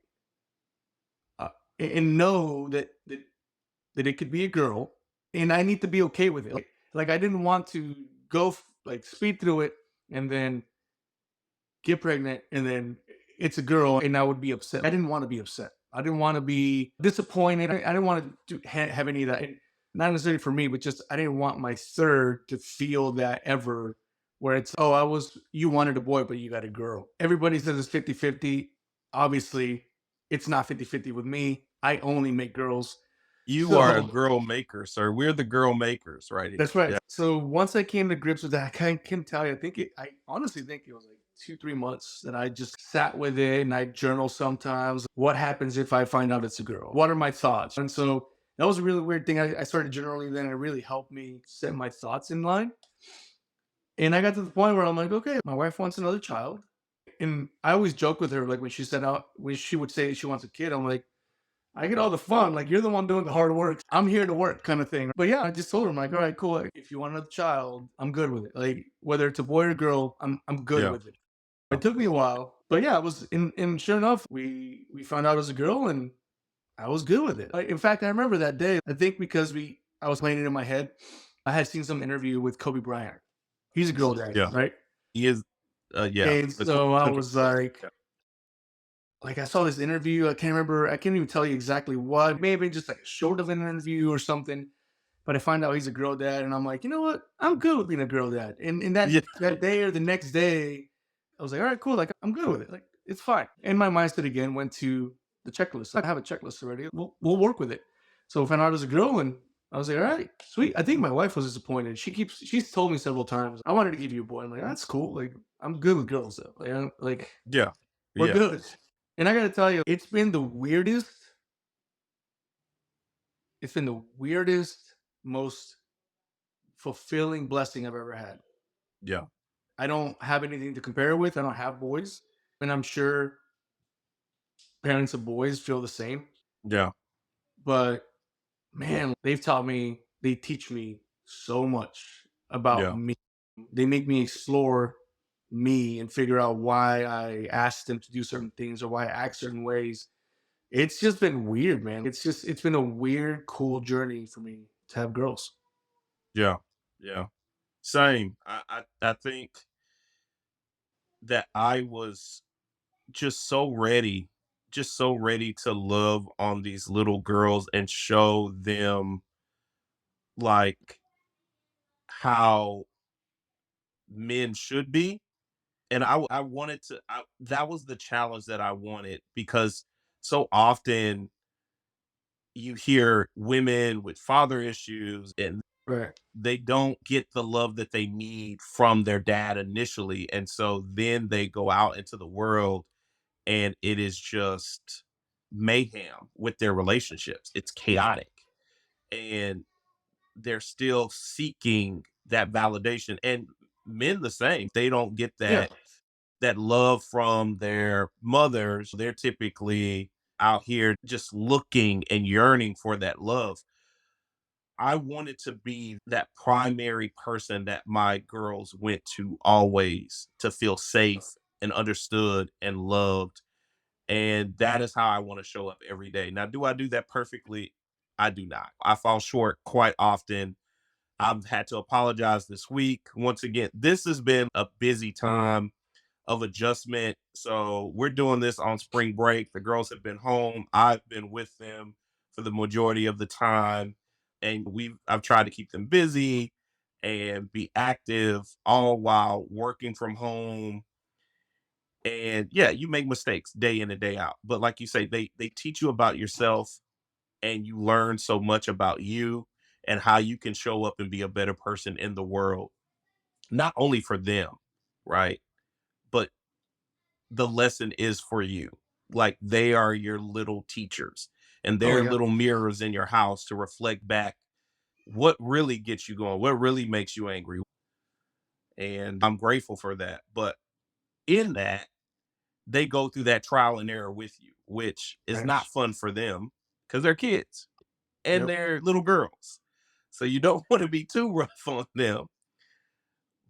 A: uh, and know that it could be a girl, and I need to be okay with it. Like I didn't want to like speed through it and then get pregnant and then it's a girl and I would be upset. I didn't want to be upset. I didn't want to be disappointed. I didn't want to have any of that. And not necessarily for me, but just I didn't want my third to feel that ever where it's, oh, you wanted a boy, but you got a girl. Everybody says it's 50-50. Obviously, it's not 50-50 with me. I only make girls.
B: You are a
A: So
B: girl maker, sir. We're the girl makers right here.
A: that's right.
B: Yeah.
A: So once I came to grips with that, I can tell you, I honestly think it was like 2-3 months that I just sat with it and I journal sometimes. What happens if I find out it's a girl? What are my thoughts? And so that was a really weird thing. I started journaling then. It really helped me set my thoughts in line. And I got to the point where I'm like, okay, my wife wants another child. And I always joke with her, like when she would say she wants a kid, I'm like, I get all the fun. Like you're the one doing the hard work. I'm here to work, kind of thing. But yeah, I just told her, I'm like, all right, cool. Like, if you want another child, I'm good with it. Like whether it's a boy or girl, I'm good
B: Yeah.
A: with it. It took me a while, but yeah, it was. And sure enough, we found out it was a girl, and I was good with it. In fact, I remember that day. I think because I was playing it in my head. I had seen some interview with Kobe Bryant. He's a girl dad,
B: Yeah.
A: right?
B: He is yeah.
A: And
B: The
A: so I
B: cookie.
A: was
B: Yeah.
A: like I saw this interview. I can't remember. I can't even tell you exactly what. It may have been just like a short of an interview or something. But I find out he's a girl dad, and I'm like, you know what? I'm good with being a girl dad. And
B: Yeah.
A: that day or the next day, I was like, all right, cool. Like I'm good with it. Like it's fine. And my mindset again went to the checklist. I have a checklist already. We'll work with it. So I found out it was a girl, and I was like, all right, sweet. I think my wife was disappointed. She's told me several times, I wanted to give you a boy. I'm like, that's cool. Like I'm good with girls though. Like
B: Yeah.
A: we're
B: Yeah.
A: good. And I gotta tell you, it's been the weirdest, most fulfilling blessing I've ever had.
B: Yeah.
A: I don't have anything to compare it with. I don't have boys. And I'm sure parents of boys feel the same.
B: Yeah.
A: But man, they teach me so much about
B: Yeah.
A: me. They make me explore me and figure out why I asked them to do certain things or why I act certain ways. It's just been weird, man. It's been a weird, cool journey for me to have girls.
B: Yeah. Yeah. Same. I think that I was just so ready to love on these little girls and show them like how men should be. And I wanted to, that was the challenge that I wanted because so often you hear women with father issues and
A: Right.
B: they don't get the love that they need from their dad initially. And so then they go out into the world and it is just mayhem with their relationships. It's chaotic and they're still seeking that validation. And men the same. They don't get
A: Yeah.
B: that love from their mothers. They're typically out here just looking and yearning for that love. I wanted to be that primary person that my girls went to always to feel safe and understood and loved. And that is how I want to show up every day. Now, do I do that perfectly? I do not. I fall short quite often. I've had to apologize this week. Once again, this has been a busy time of adjustment. So we're doing this on spring break. The girls have been home. I've been with them for the majority of the time. And I've tried to keep them busy and be active all while working from home. And yeah, you make mistakes day in and day out. But like you say, they teach you about yourself and you learn so much about you and how you can show up and be a better person in the world, not only for them, right? But the lesson is for you. Like they are your little teachers and
A: Oh
B: they're
A: yeah.
B: little mirrors in your house to reflect back what really gets you going, what really makes you angry. and I'm grateful for that. But in that, they go through that trial and error with you, which is
A: Right.
B: not fun for them because they're kids and
A: Yep.
B: they're little girls. So you don't want to be too rough on them.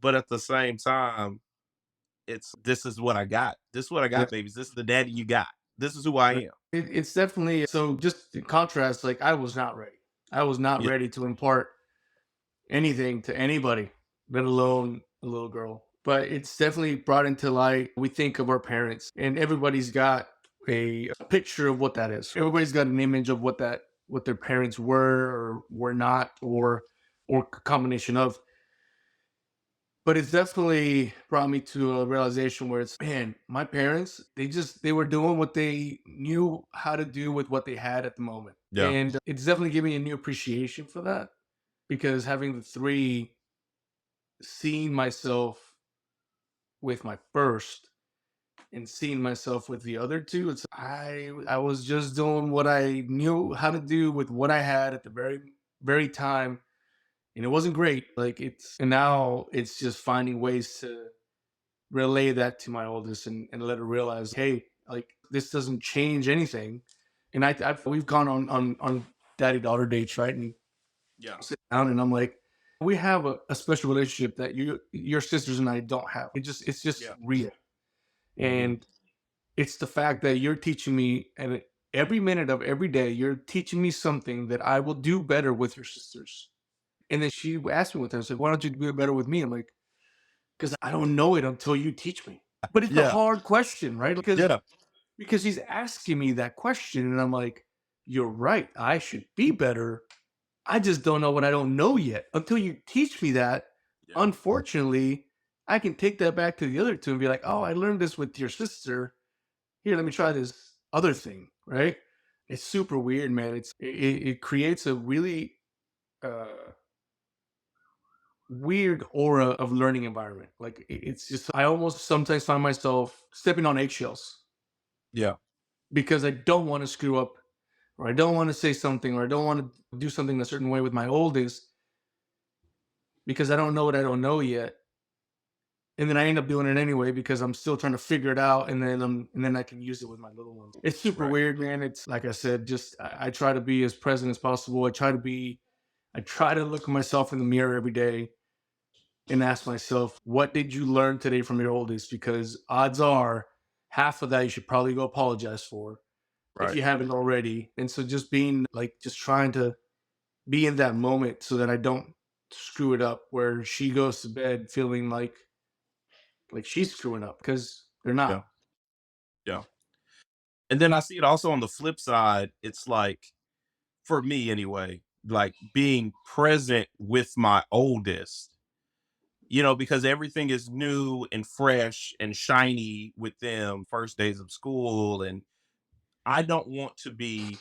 B: But at the same time, it's this is what I got. This is what I
A: Yep.
B: got, babies. This is the daddy you got. This is who I
A: Right.
B: am.
A: It's definitely so. Just in contrast, like I was not ready. I was not
B: Yeah.
A: ready to impart anything to anybody, let alone a little girl. But it's definitely brought into light. We think of our parents, and everybody's got a picture of what that is. Everybody's got an image of what their parents were or were not, or combination of. But it's definitely brought me to a realization where it's, man, my parents, they were doing what they knew how to do with what they had at the moment.
B: Yeah.
A: And it's definitely giving me a new appreciation for that, because having the three, seeing myself with my first and seeing myself with the other two, it's I was just doing what I knew how to do with what I had at the very time. And it wasn't great. Like it's and now it's just finding ways to relay that to my oldest, and let her realize, hey, like this doesn't change anything. And we've gone on daddy daughter dates, right? And
B: Yeah.
A: sit down, and I'm like, we have a special relationship that your sisters and I don't have. It's just
B: Yeah.
A: real,
B: Hmm.
A: and it's the fact that you're teaching me, and every minute of every day, you're teaching me something that I will do better with your sisters. And then she asked me one time, said, "Why don't you do it better with me?" I'm like, "Because I don't know it until you teach me." But it's a
B: Yeah.
A: hard question, right?
B: Yeah.
A: Because he's asking me that question, and I'm like, "You're right. I should be better. I just don't know what I don't know yet. Until you teach me that,
B: Yeah.
A: unfortunately, I can take that back to the other two and be like, oh, I learned this with your sister. Here, let me try this other thing, right?" It's super weird, man. It creates a really uh, weird aura of learning environment. Like it's just I almost sometimes find myself stepping on eggshells
B: Yeah.
A: because I don't want to screw up, or I don't want to say something, or I don't want to do something a certain way with my oldest because I don't know what I don't know yet. And then I end up doing it anyway because I'm still trying to figure it out, and then I can use it with my little ones. It's super
B: Right.
A: weird, man. It's like I said, just I try to be as present as possible. I try to look at myself in the mirror every day and ask myself, what did you learn today from your oldest? Because odds are half of that you should probably go apologize for if
B: Right.
A: you haven't already. And so just being like, just trying to be in that moment so that I don't screw it up where she goes to bed feeling like she's screwing up, because they're
B: Yeah.
A: not.
B: Yeah. And then I see it also on the flip side. It's like, for me anyway, like being present with my oldest, because everything is new and fresh and shiny with them, first days of school. And I don't want to be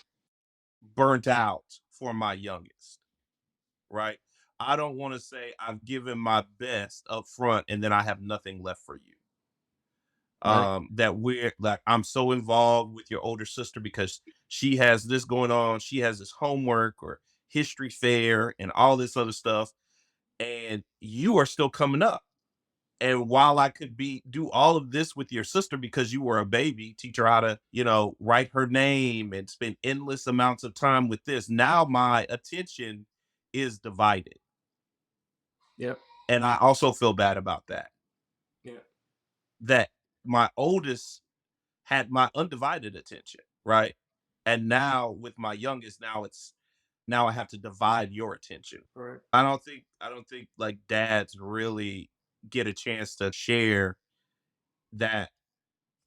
B: burnt out for my youngest, right? I don't want to say I've given my best up front and then I have nothing left for you.
A: Right.
B: That we're like, I'm so involved with your older sister because she has this going on, she has this homework or history fair and all this other stuff, and you are still coming up. And while I could be do all of this with your sister because you were a baby, teach her how to, write her name and spend endless amounts of time with this, now my attention is divided.
A: Yep.
B: And I also feel bad about that.
A: Yeah.
B: That my oldest had my undivided attention, right? And now with my youngest, now I have to divide your attention.
A: Right.
B: I don't think like dads really get a chance to share that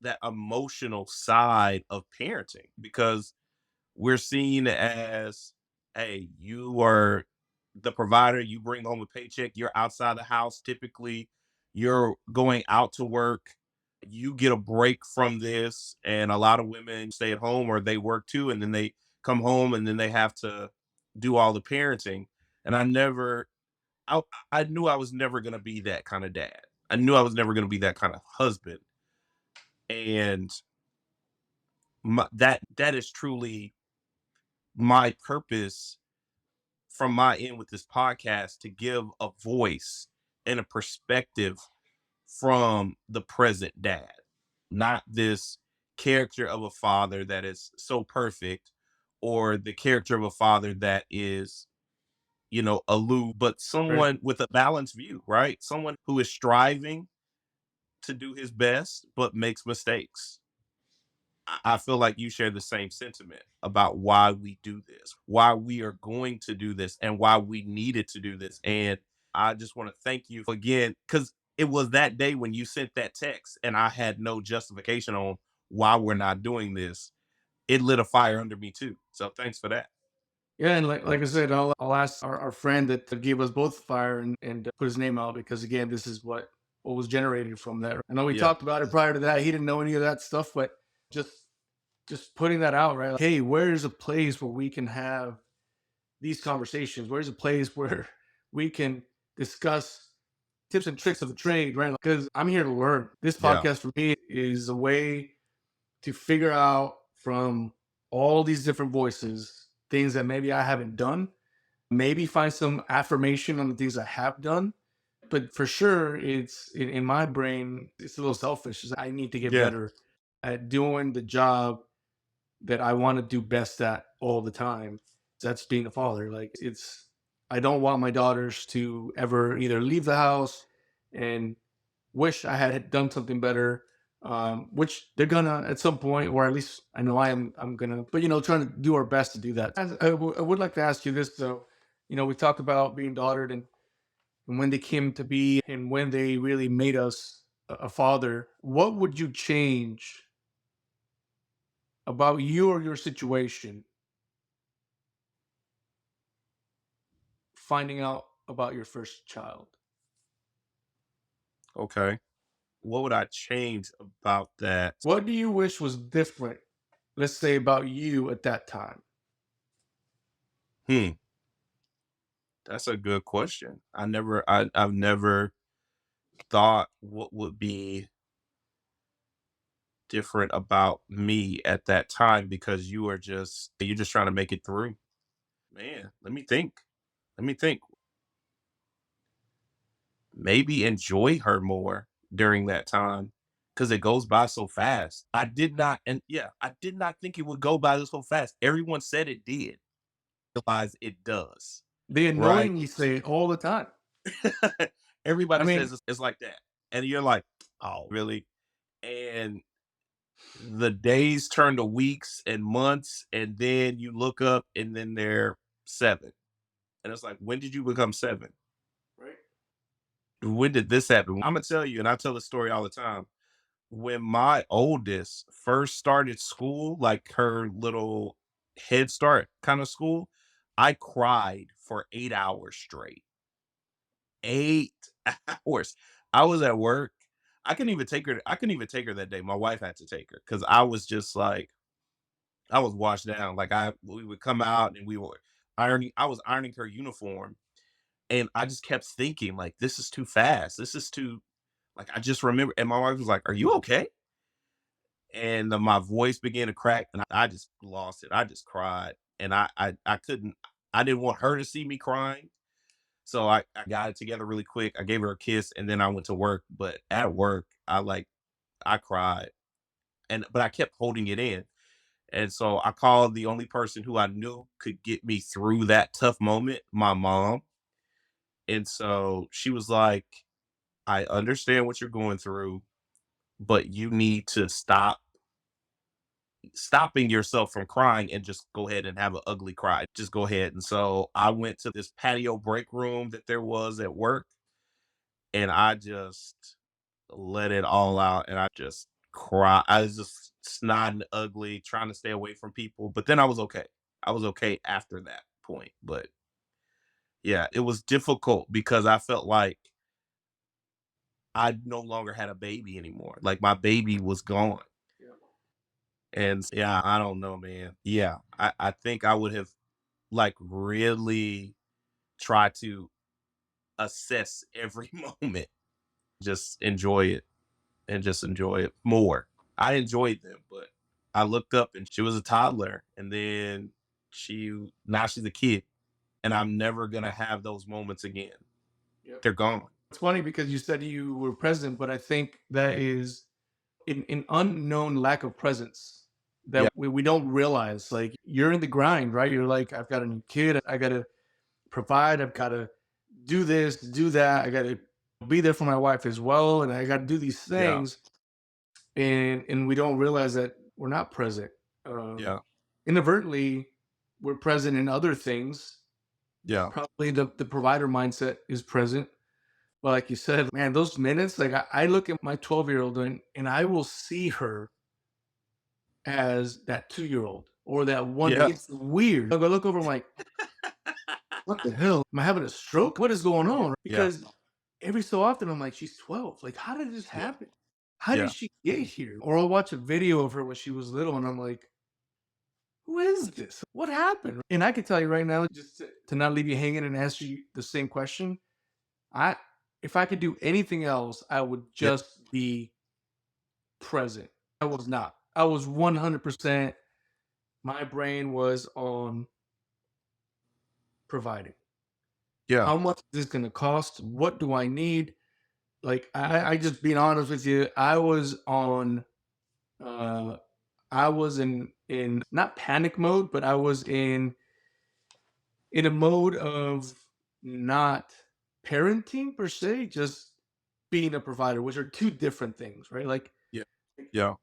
B: that emotional side of parenting because we're seen as, hey, you are the provider, you bring home a paycheck, you're outside the house typically, you're going out to work, you get a break from this. And a lot of women stay at home or they work too, and then they come home and then they have to do all the parenting. And I knew I was never going to be that kind of dad. I knew I was never going to be that kind of husband. And that is truly my purpose from my end with this podcast, to give a voice and a perspective from the present dad, not this character of a father that is so perfect, or the character of a father that is, aloof, but
A: Right.
B: someone with a balanced view, right? Someone who is striving to do his best, but makes mistakes. I feel like you share the same sentiment about why we do this, why we are going to do this, and why we needed to do this. And I just want to thank you again, because it was that day when you sent that text and I had no justification on why we're not doing this. It lit a fire under me too. So thanks for that.
A: Yeah, and like I said, I'll ask our friend that gave us both fire and put his name out because again, this is what was generated from that. I know we
B: Yeah.
A: talked about it prior to that. He didn't know any of that stuff, but just just putting that out, right? Like, hey, where's a place where we can have these conversations? Where's a place where we can discuss tips and tricks of the trade, right? Because I'm here to learn. This
B: Yeah.
A: podcast for me is a way to figure out from all these different voices things that maybe I haven't done, maybe find some affirmation on the things I have done. But for sure, it's in my brain, it's a little selfish. I need to get
B: Yeah.
A: better at doing the job that I want to do best at all the time. That's being a father. Like I don't want my daughters to ever either leave the house and wish I had done something better, which they're gonna at some point, or at least I know I am. I'm gonna, but trying to do our best to do that. I would like to ask you this though. We talked about being daughtered and when they came to be and when they really made us a father. What would you change about you or your situation finding out about your first child?
B: Okay. What would I change about that?
A: What do you wish was different, let's say, about you at that time?
B: Hmm. That's a good question. I've never thought what would be different about me at that time, because you're just trying to make it through. Man, let me think. Let me think. Maybe enjoy her more during that time, because it goes by so fast. I did not, and yeah, I did not think it would go by so fast. Everyone said it did. Realize it does,
A: They
B: right?
A: annoyingly say it all the time. I
B: Everybody
A: mean,
B: says it's like that, and you're like, oh, really? And the days turn to weeks and months, and then you look up and then they're 7. And it's like, when did you become 7?
A: right?
B: When did this happen? I'm gonna tell you, and I tell the story all the time. When my oldest first started school, like her little Head Start kind of school, I cried for 8 hours straight. 8 hours. I was at work. I couldn't even take her that day. My wife had to take her because I was just like, I was washed down. Like we would come out and we were ironing. I was ironing her uniform, and I just kept thinking like, this is too fast. This is too, like, I just remember. And my wife was like, "Are you okay?" And my voice began to crack, and I just lost it. I just cried, and I couldn't. I didn't want her to see me crying, so I got it together really quick. I gave her a kiss, and then I went to work. But at work, I cried, but I kept holding it in. And so I called the only person who I knew could get me through that tough moment, my mom. And so she was like, I understand what you're going through, but you need to stop stopping yourself from crying and just go ahead and have an ugly cry. Just go ahead. And so I went to this patio break room that there was at work, and I just let it all out, and I just cried. I was just snotting ugly, trying to stay away from people. But then I was okay. I was okay after that point. But yeah, it was difficult because I felt like I no longer had a baby anymore. Like my baby was gone.
A: Yeah.
B: And yeah, I don't know, man. Yeah, I think I would have like really tried to assess every moment, just enjoy it and just enjoy it more. I enjoyed them, but I looked up and she was a toddler, and then now she's a kid, and I'm never gonna have those moments again.
A: Yep.
B: They're gone.
A: It's funny because you said you were present, but I think that is an unknown lack of presence that
B: Yeah,
A: we don't realize. Like you're in the grind, right? You're like, I've got a new kid, I gotta provide, I've gotta do this, do that, I gotta be there for my wife as well, and I gotta do these
B: yeah,
A: things, and we don't realize that we're not present. Um,
B: yeah,
A: inadvertently, we're present in other things.
B: yeah,
A: Probably the provider mindset is present. But like you said, man, those minutes, like I look at my 12-year-old and I will see her as that 2-year-old or that one.
B: yeah,
A: It's weird. Like, I look over, I'm like, what the hell? Am I having a stroke? What is going on?
B: yeah,
A: Because every so often I'm like, she's 12. Like, how did this
B: yeah,
A: happen? How did
B: yeah,
A: she get here? Or I'll watch a video of her when she was little and I'm like, who is this? What happened? And I can tell you right now, just to not leave you hanging and answer you the same question, I if I could do anything else, I would
B: yeah,
A: just be present. I was not. I was 100%. My brain was on providing.
B: yeah,
A: How much is this going to cost? What do I need? Like I just being honest with you, I was on. Uh, I was in not panic mode, but I was in a mode of not parenting per se, just being a provider, which are two different things, right? Like
B: yeah, yeah,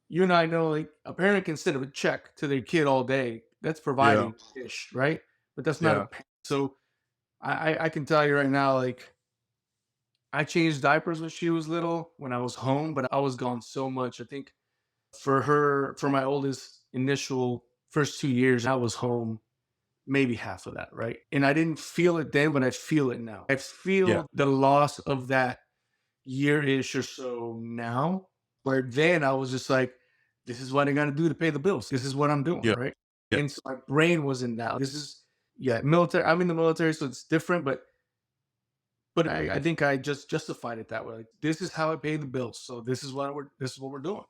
A: you and I know, like a parent can send a check to their kid all day. That's
B: yeah,
A: providing ish, right? But that's not a
B: yeah,
A: so I can tell you right now, like I changed diapers when she was little when I was home, but I was gone so much. I think for my oldest initial first 2 years, I was home maybe half of that, right? And I didn't feel it then, but I feel it now. I
B: yeah,
A: feel the loss of that year-ish or so now, where then I was just like, this is what I gotta do to pay the bills. This is what I'm doing,
B: yeah,
A: right?
B: yeah,
A: And so my brain was in that. This is yeah, military. I'm in the military, so it's different, but I think I just justified it that way. Like, this is how I pay the bills. So this is what we're doing.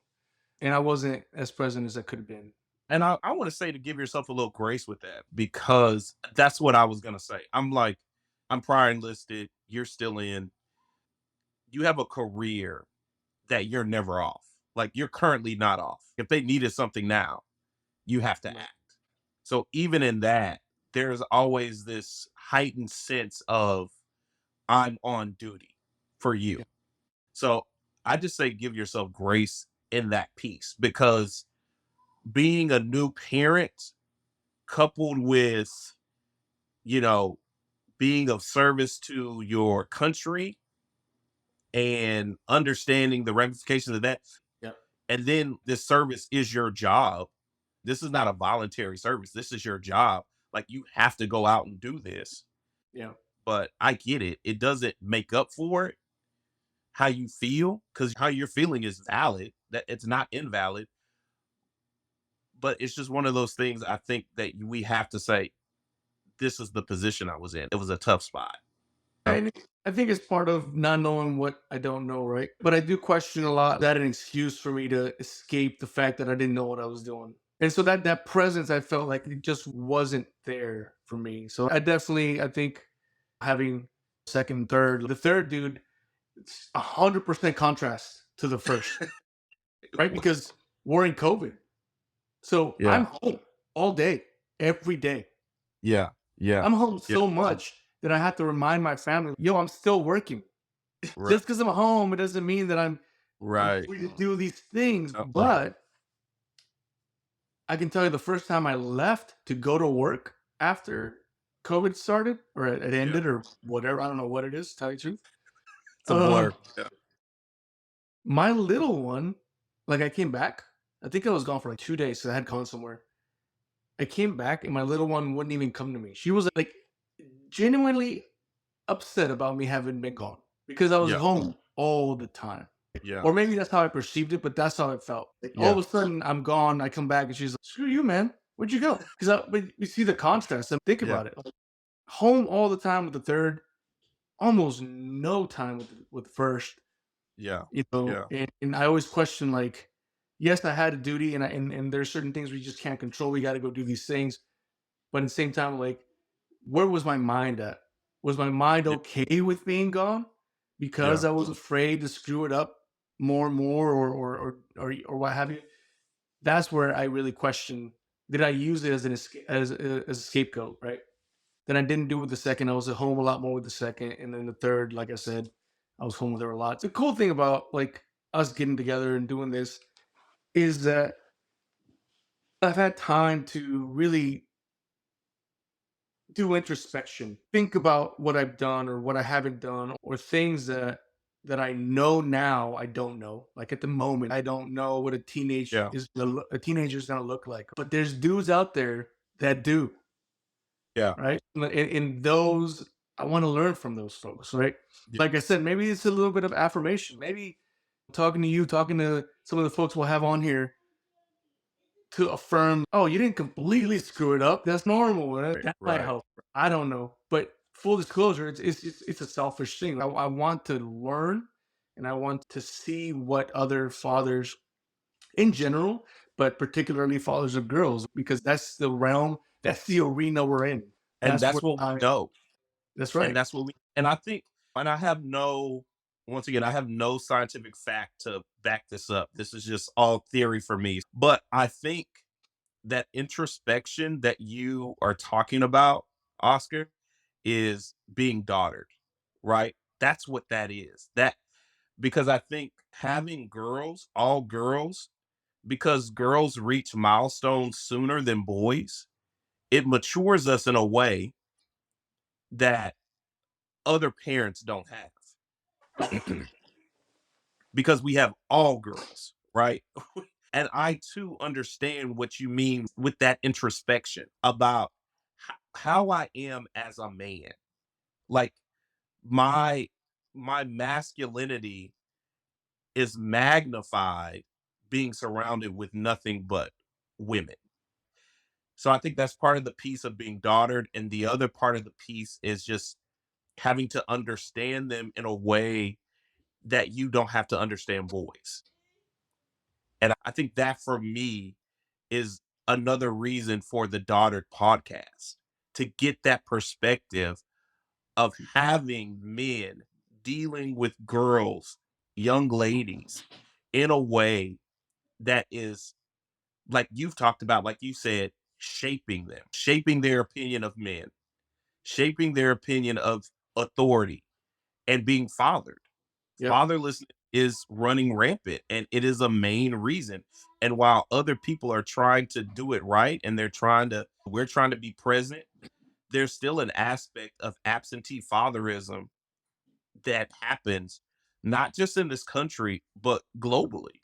A: And I wasn't as present as I could have been.
B: and I want to say to give yourself a little grace with that because that's what I was gonna say. I'm like, I'm prior enlisted, you're still in, you have a career that you're never off. Like you're currently not off. If they needed something now, you have to
A: Right.
B: act. So even in that, there's always this heightened sense of I'm on duty for you.
A: Yeah.
B: So I just say give yourself grace in that piece because being a new parent coupled with, you know, being of service to your country and understanding the ramifications of that.
A: Yeah.
B: And then this service is your job. This is not a voluntary service. This is your job. Like you have to go out and do this.
A: Yeah.
B: But I get it. It doesn't make up for it how you feel because how you're feeling is valid. That it's not invalid. But it's just one of those things I think that we have to say, this is the position I was in. It was a tough spot. Oh,
A: And I think it's part of not knowing what I don't know, right? But I do question a lot. Is that an excuse for me to escape the fact that I didn't know what I was doing? And so that presence, I felt like it just wasn't there for me. So I think having second, third, the third dude, it's 100% contrast to the first, right? Because we're in COVID. So
B: yeah,
A: I'm home all day, every day.
B: yeah, yeah,
A: I'm home
B: yeah,
A: so much that I have to remind my family, yo, I'm still working.
B: right,
A: Just because I'm home, it doesn't mean that I'm
B: right,
A: free to do these things.
B: uh,
A: But I can tell you the first time I left to go to work after COVID started or it
B: yeah.
A: ended or whatever, I don't know what it is, to tell you the truth.
B: It's a
A: Uh,
B: blur. Yeah,
A: my little one, like I came back. I think I was gone for like 2 days, so I had gone somewhere. I came back and my little one wouldn't even come to me. She was like genuinely upset about me having been gone because I was
B: yeah,
A: home all the time.
B: yeah,
A: Or maybe that's how I perceived it, but that's how it felt. Like all
B: yeah,
A: of a sudden I'm gone, I come back and she's like, "Screw you, man. Where'd you go?" Because but you see the contrast and think
B: yeah,
A: about it. Like, home all the time with the third, almost no time with the first,
B: yeah, yeah,
A: and I always question like, yes, I had a duty and there's certain things we just can't control. We got to go do these things. But at the same time, like, where was my mind at? Was my mind
B: yeah,
A: okay with being gone? because
B: Yeah.
A: I was afraid to screw it up more and more, or what have you. That's where I really question: did I use it as as a scapegoat, right? Then I didn't do it with the second. I was at home a lot more with the second, and then the third, like I said, I was home with her a lot. The cool thing about like us getting together and doing this is that I've had time to really do introspection, think about what I've done or what I haven't done, or things that I know now I don't know. Like at the moment, I don't know what
B: Yeah.
A: a teenager's gonna look like. But there's dudes out there that do,
B: Yeah.
A: right? And those I want to learn from those folks, right?
B: Yeah.
A: Like I said, maybe it's a little bit of affirmation. Maybe talking to you, talking to some of the folks we'll have on here to affirm, oh, you didn't completely screw it up. That's normal.
B: Right.
A: That might
B: Right.
A: help. I don't know. But full disclosure, it's a selfish thing. I want to learn and I want to see what other fathers in general, but particularly fathers of girls, because that's the realm, that's the arena we're in.
B: And
A: That's
B: that's
A: what
B: what we know.
A: that's
B: And
A: right.
B: that's what we and I think and I have no once again, I have no scientific fact to back this up. This is just all theory for me. But I think that introspection that you are talking about, Oscar, is being daughtered, right? That's what that is. That because I think having girls, all girls, because girls reach milestones sooner than boys, it matures us in a way that other parents don't have because we have all girls, right? And I too understand what you mean with that introspection about how I am as a man. Like my my masculinity is magnified being surrounded with nothing but women. So I think that's part of the piece of being daughtered. And the other part of the piece is just having to understand them in a way that you don't have to understand boys. And I think that for me is another reason for the Daughtered podcast to get that perspective of having men dealing with girls, young ladies, in a way that is like you've talked about, like you said, shaping them, shaping their opinion of men, shaping their opinion of authority, and being fathered.
A: Yep.
B: Fatherlessness is running rampant, and it is a main reason. And while other people are trying to do it right and we're trying to be present, there's still an aspect of absentee fatherism that happens not just in this country, but globally,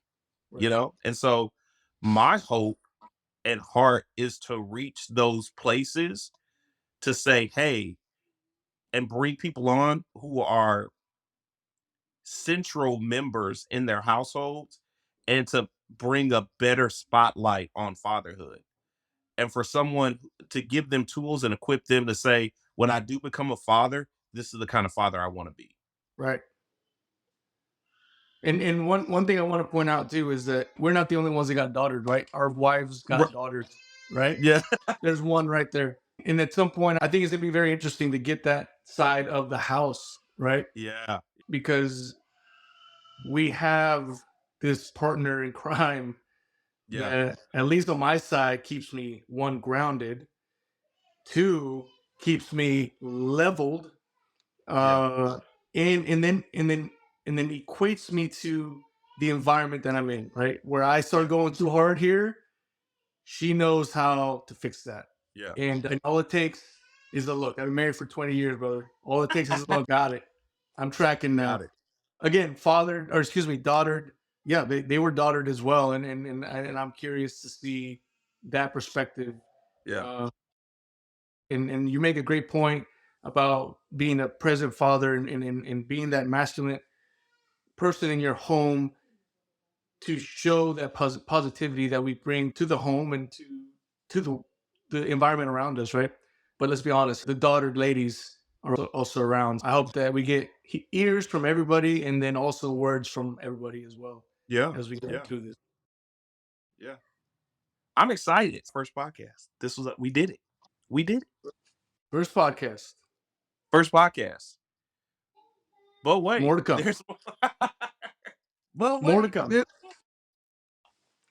B: you
A: Right.
B: know? And so my hope and heart is to reach those places to say, hey, and bring people on who are central members in their households and to bring a better spotlight on fatherhood. And for someone to give them tools and equip them to say, when I do become a father, this is the kind of father I want to be.
A: Right. And one thing I want to point out too is that we're not the only ones that got daughters, right? Our wives got
B: Right.
A: daughters, right?
B: Yeah.
A: There's one right there. And at some point, I think it's gonna be very interesting to get that side of the house, right?
B: Yeah.
A: Because we have this partner in crime
B: Yeah.
A: that, at least on my side, keeps me one grounded, two keeps me leveled,
B: Yeah.
A: uh, and then equates me to the environment that I'm in, right? Where I start going too hard here, she knows how to fix that.
B: Yeah.
A: And all it takes is a look. I've been married for 20 years, brother. All it takes is a look. Got it. I'm tracking
B: Got
A: now.
B: it.
A: Again, father, or excuse me, daughter. Yeah, they were daughtered as well. And I'm curious to see that perspective.
B: Yeah.
A: Uh, and you make a great point about being a present father and being that masculine person in your home to show that positivity that we bring to the home and to the environment around us, right? But let's be honest, the daughtered ladies are also around. I hope that we get ears from everybody and then also words from everybody as well
B: Yeah.
A: as we go
B: Yeah.
A: through this.
B: Yeah. I'm excited. First podcast. We did it. We did it.
A: First podcast.
B: First podcast. But wait,
A: More to come.
B: there's but
A: More to
B: wait,
A: come.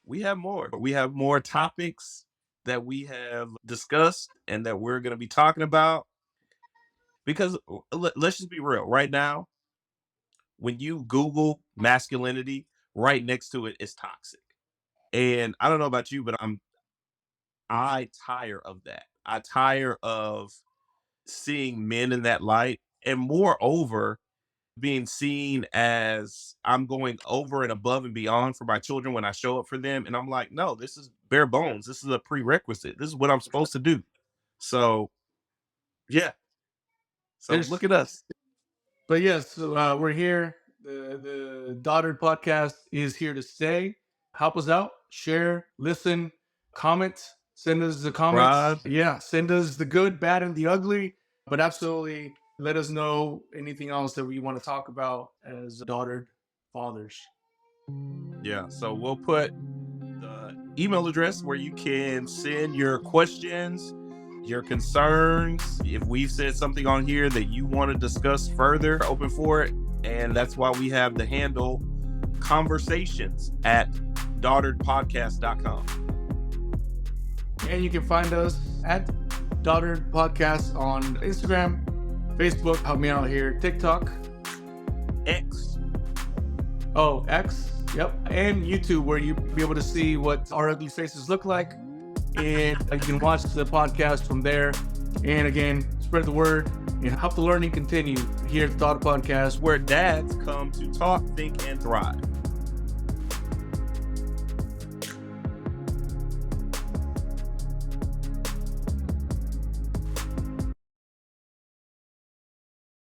B: we have more. We have more topics that we have discussed and that we're going to be talking about because let's just be real. Right now, when you Google masculinity, right next to it is toxic. And I don't know about you, but I tire of that. I tire of seeing men in that light, and moreover, being seen as I'm going over and above and beyond for my children when I show up for them. And I'm like, no, this is bare bones. This is a prerequisite. This is what I'm supposed to do. So yeah. So
A: There's
B: look at us.
A: But yes, so, we're here. The Doddard podcast is here to stay. Help us out, share, listen, comment, send us the comments.
B: Rod.
A: Yeah, send us the good, bad, and the ugly. But absolutely, let us know anything else that we want to talk about as Doddard fathers.
B: Yeah. So we'll put the email address where you can send your questions, your concerns. If we've said something on here that you want to discuss further, open for it. And that's why we have the handle conversations@doddardpodcast.com.
A: And you can find us at Doddard Podcast on Instagram, Facebook, help me out here, TikTok,
B: X.
A: Oh, X. Yep. And YouTube, where you'll be able to see what our ugly faces look like. And you can watch the podcast from there. And again, spread the word and help the learning continue here at the Thought Podcast.
B: Where dads come to talk, think, and thrive.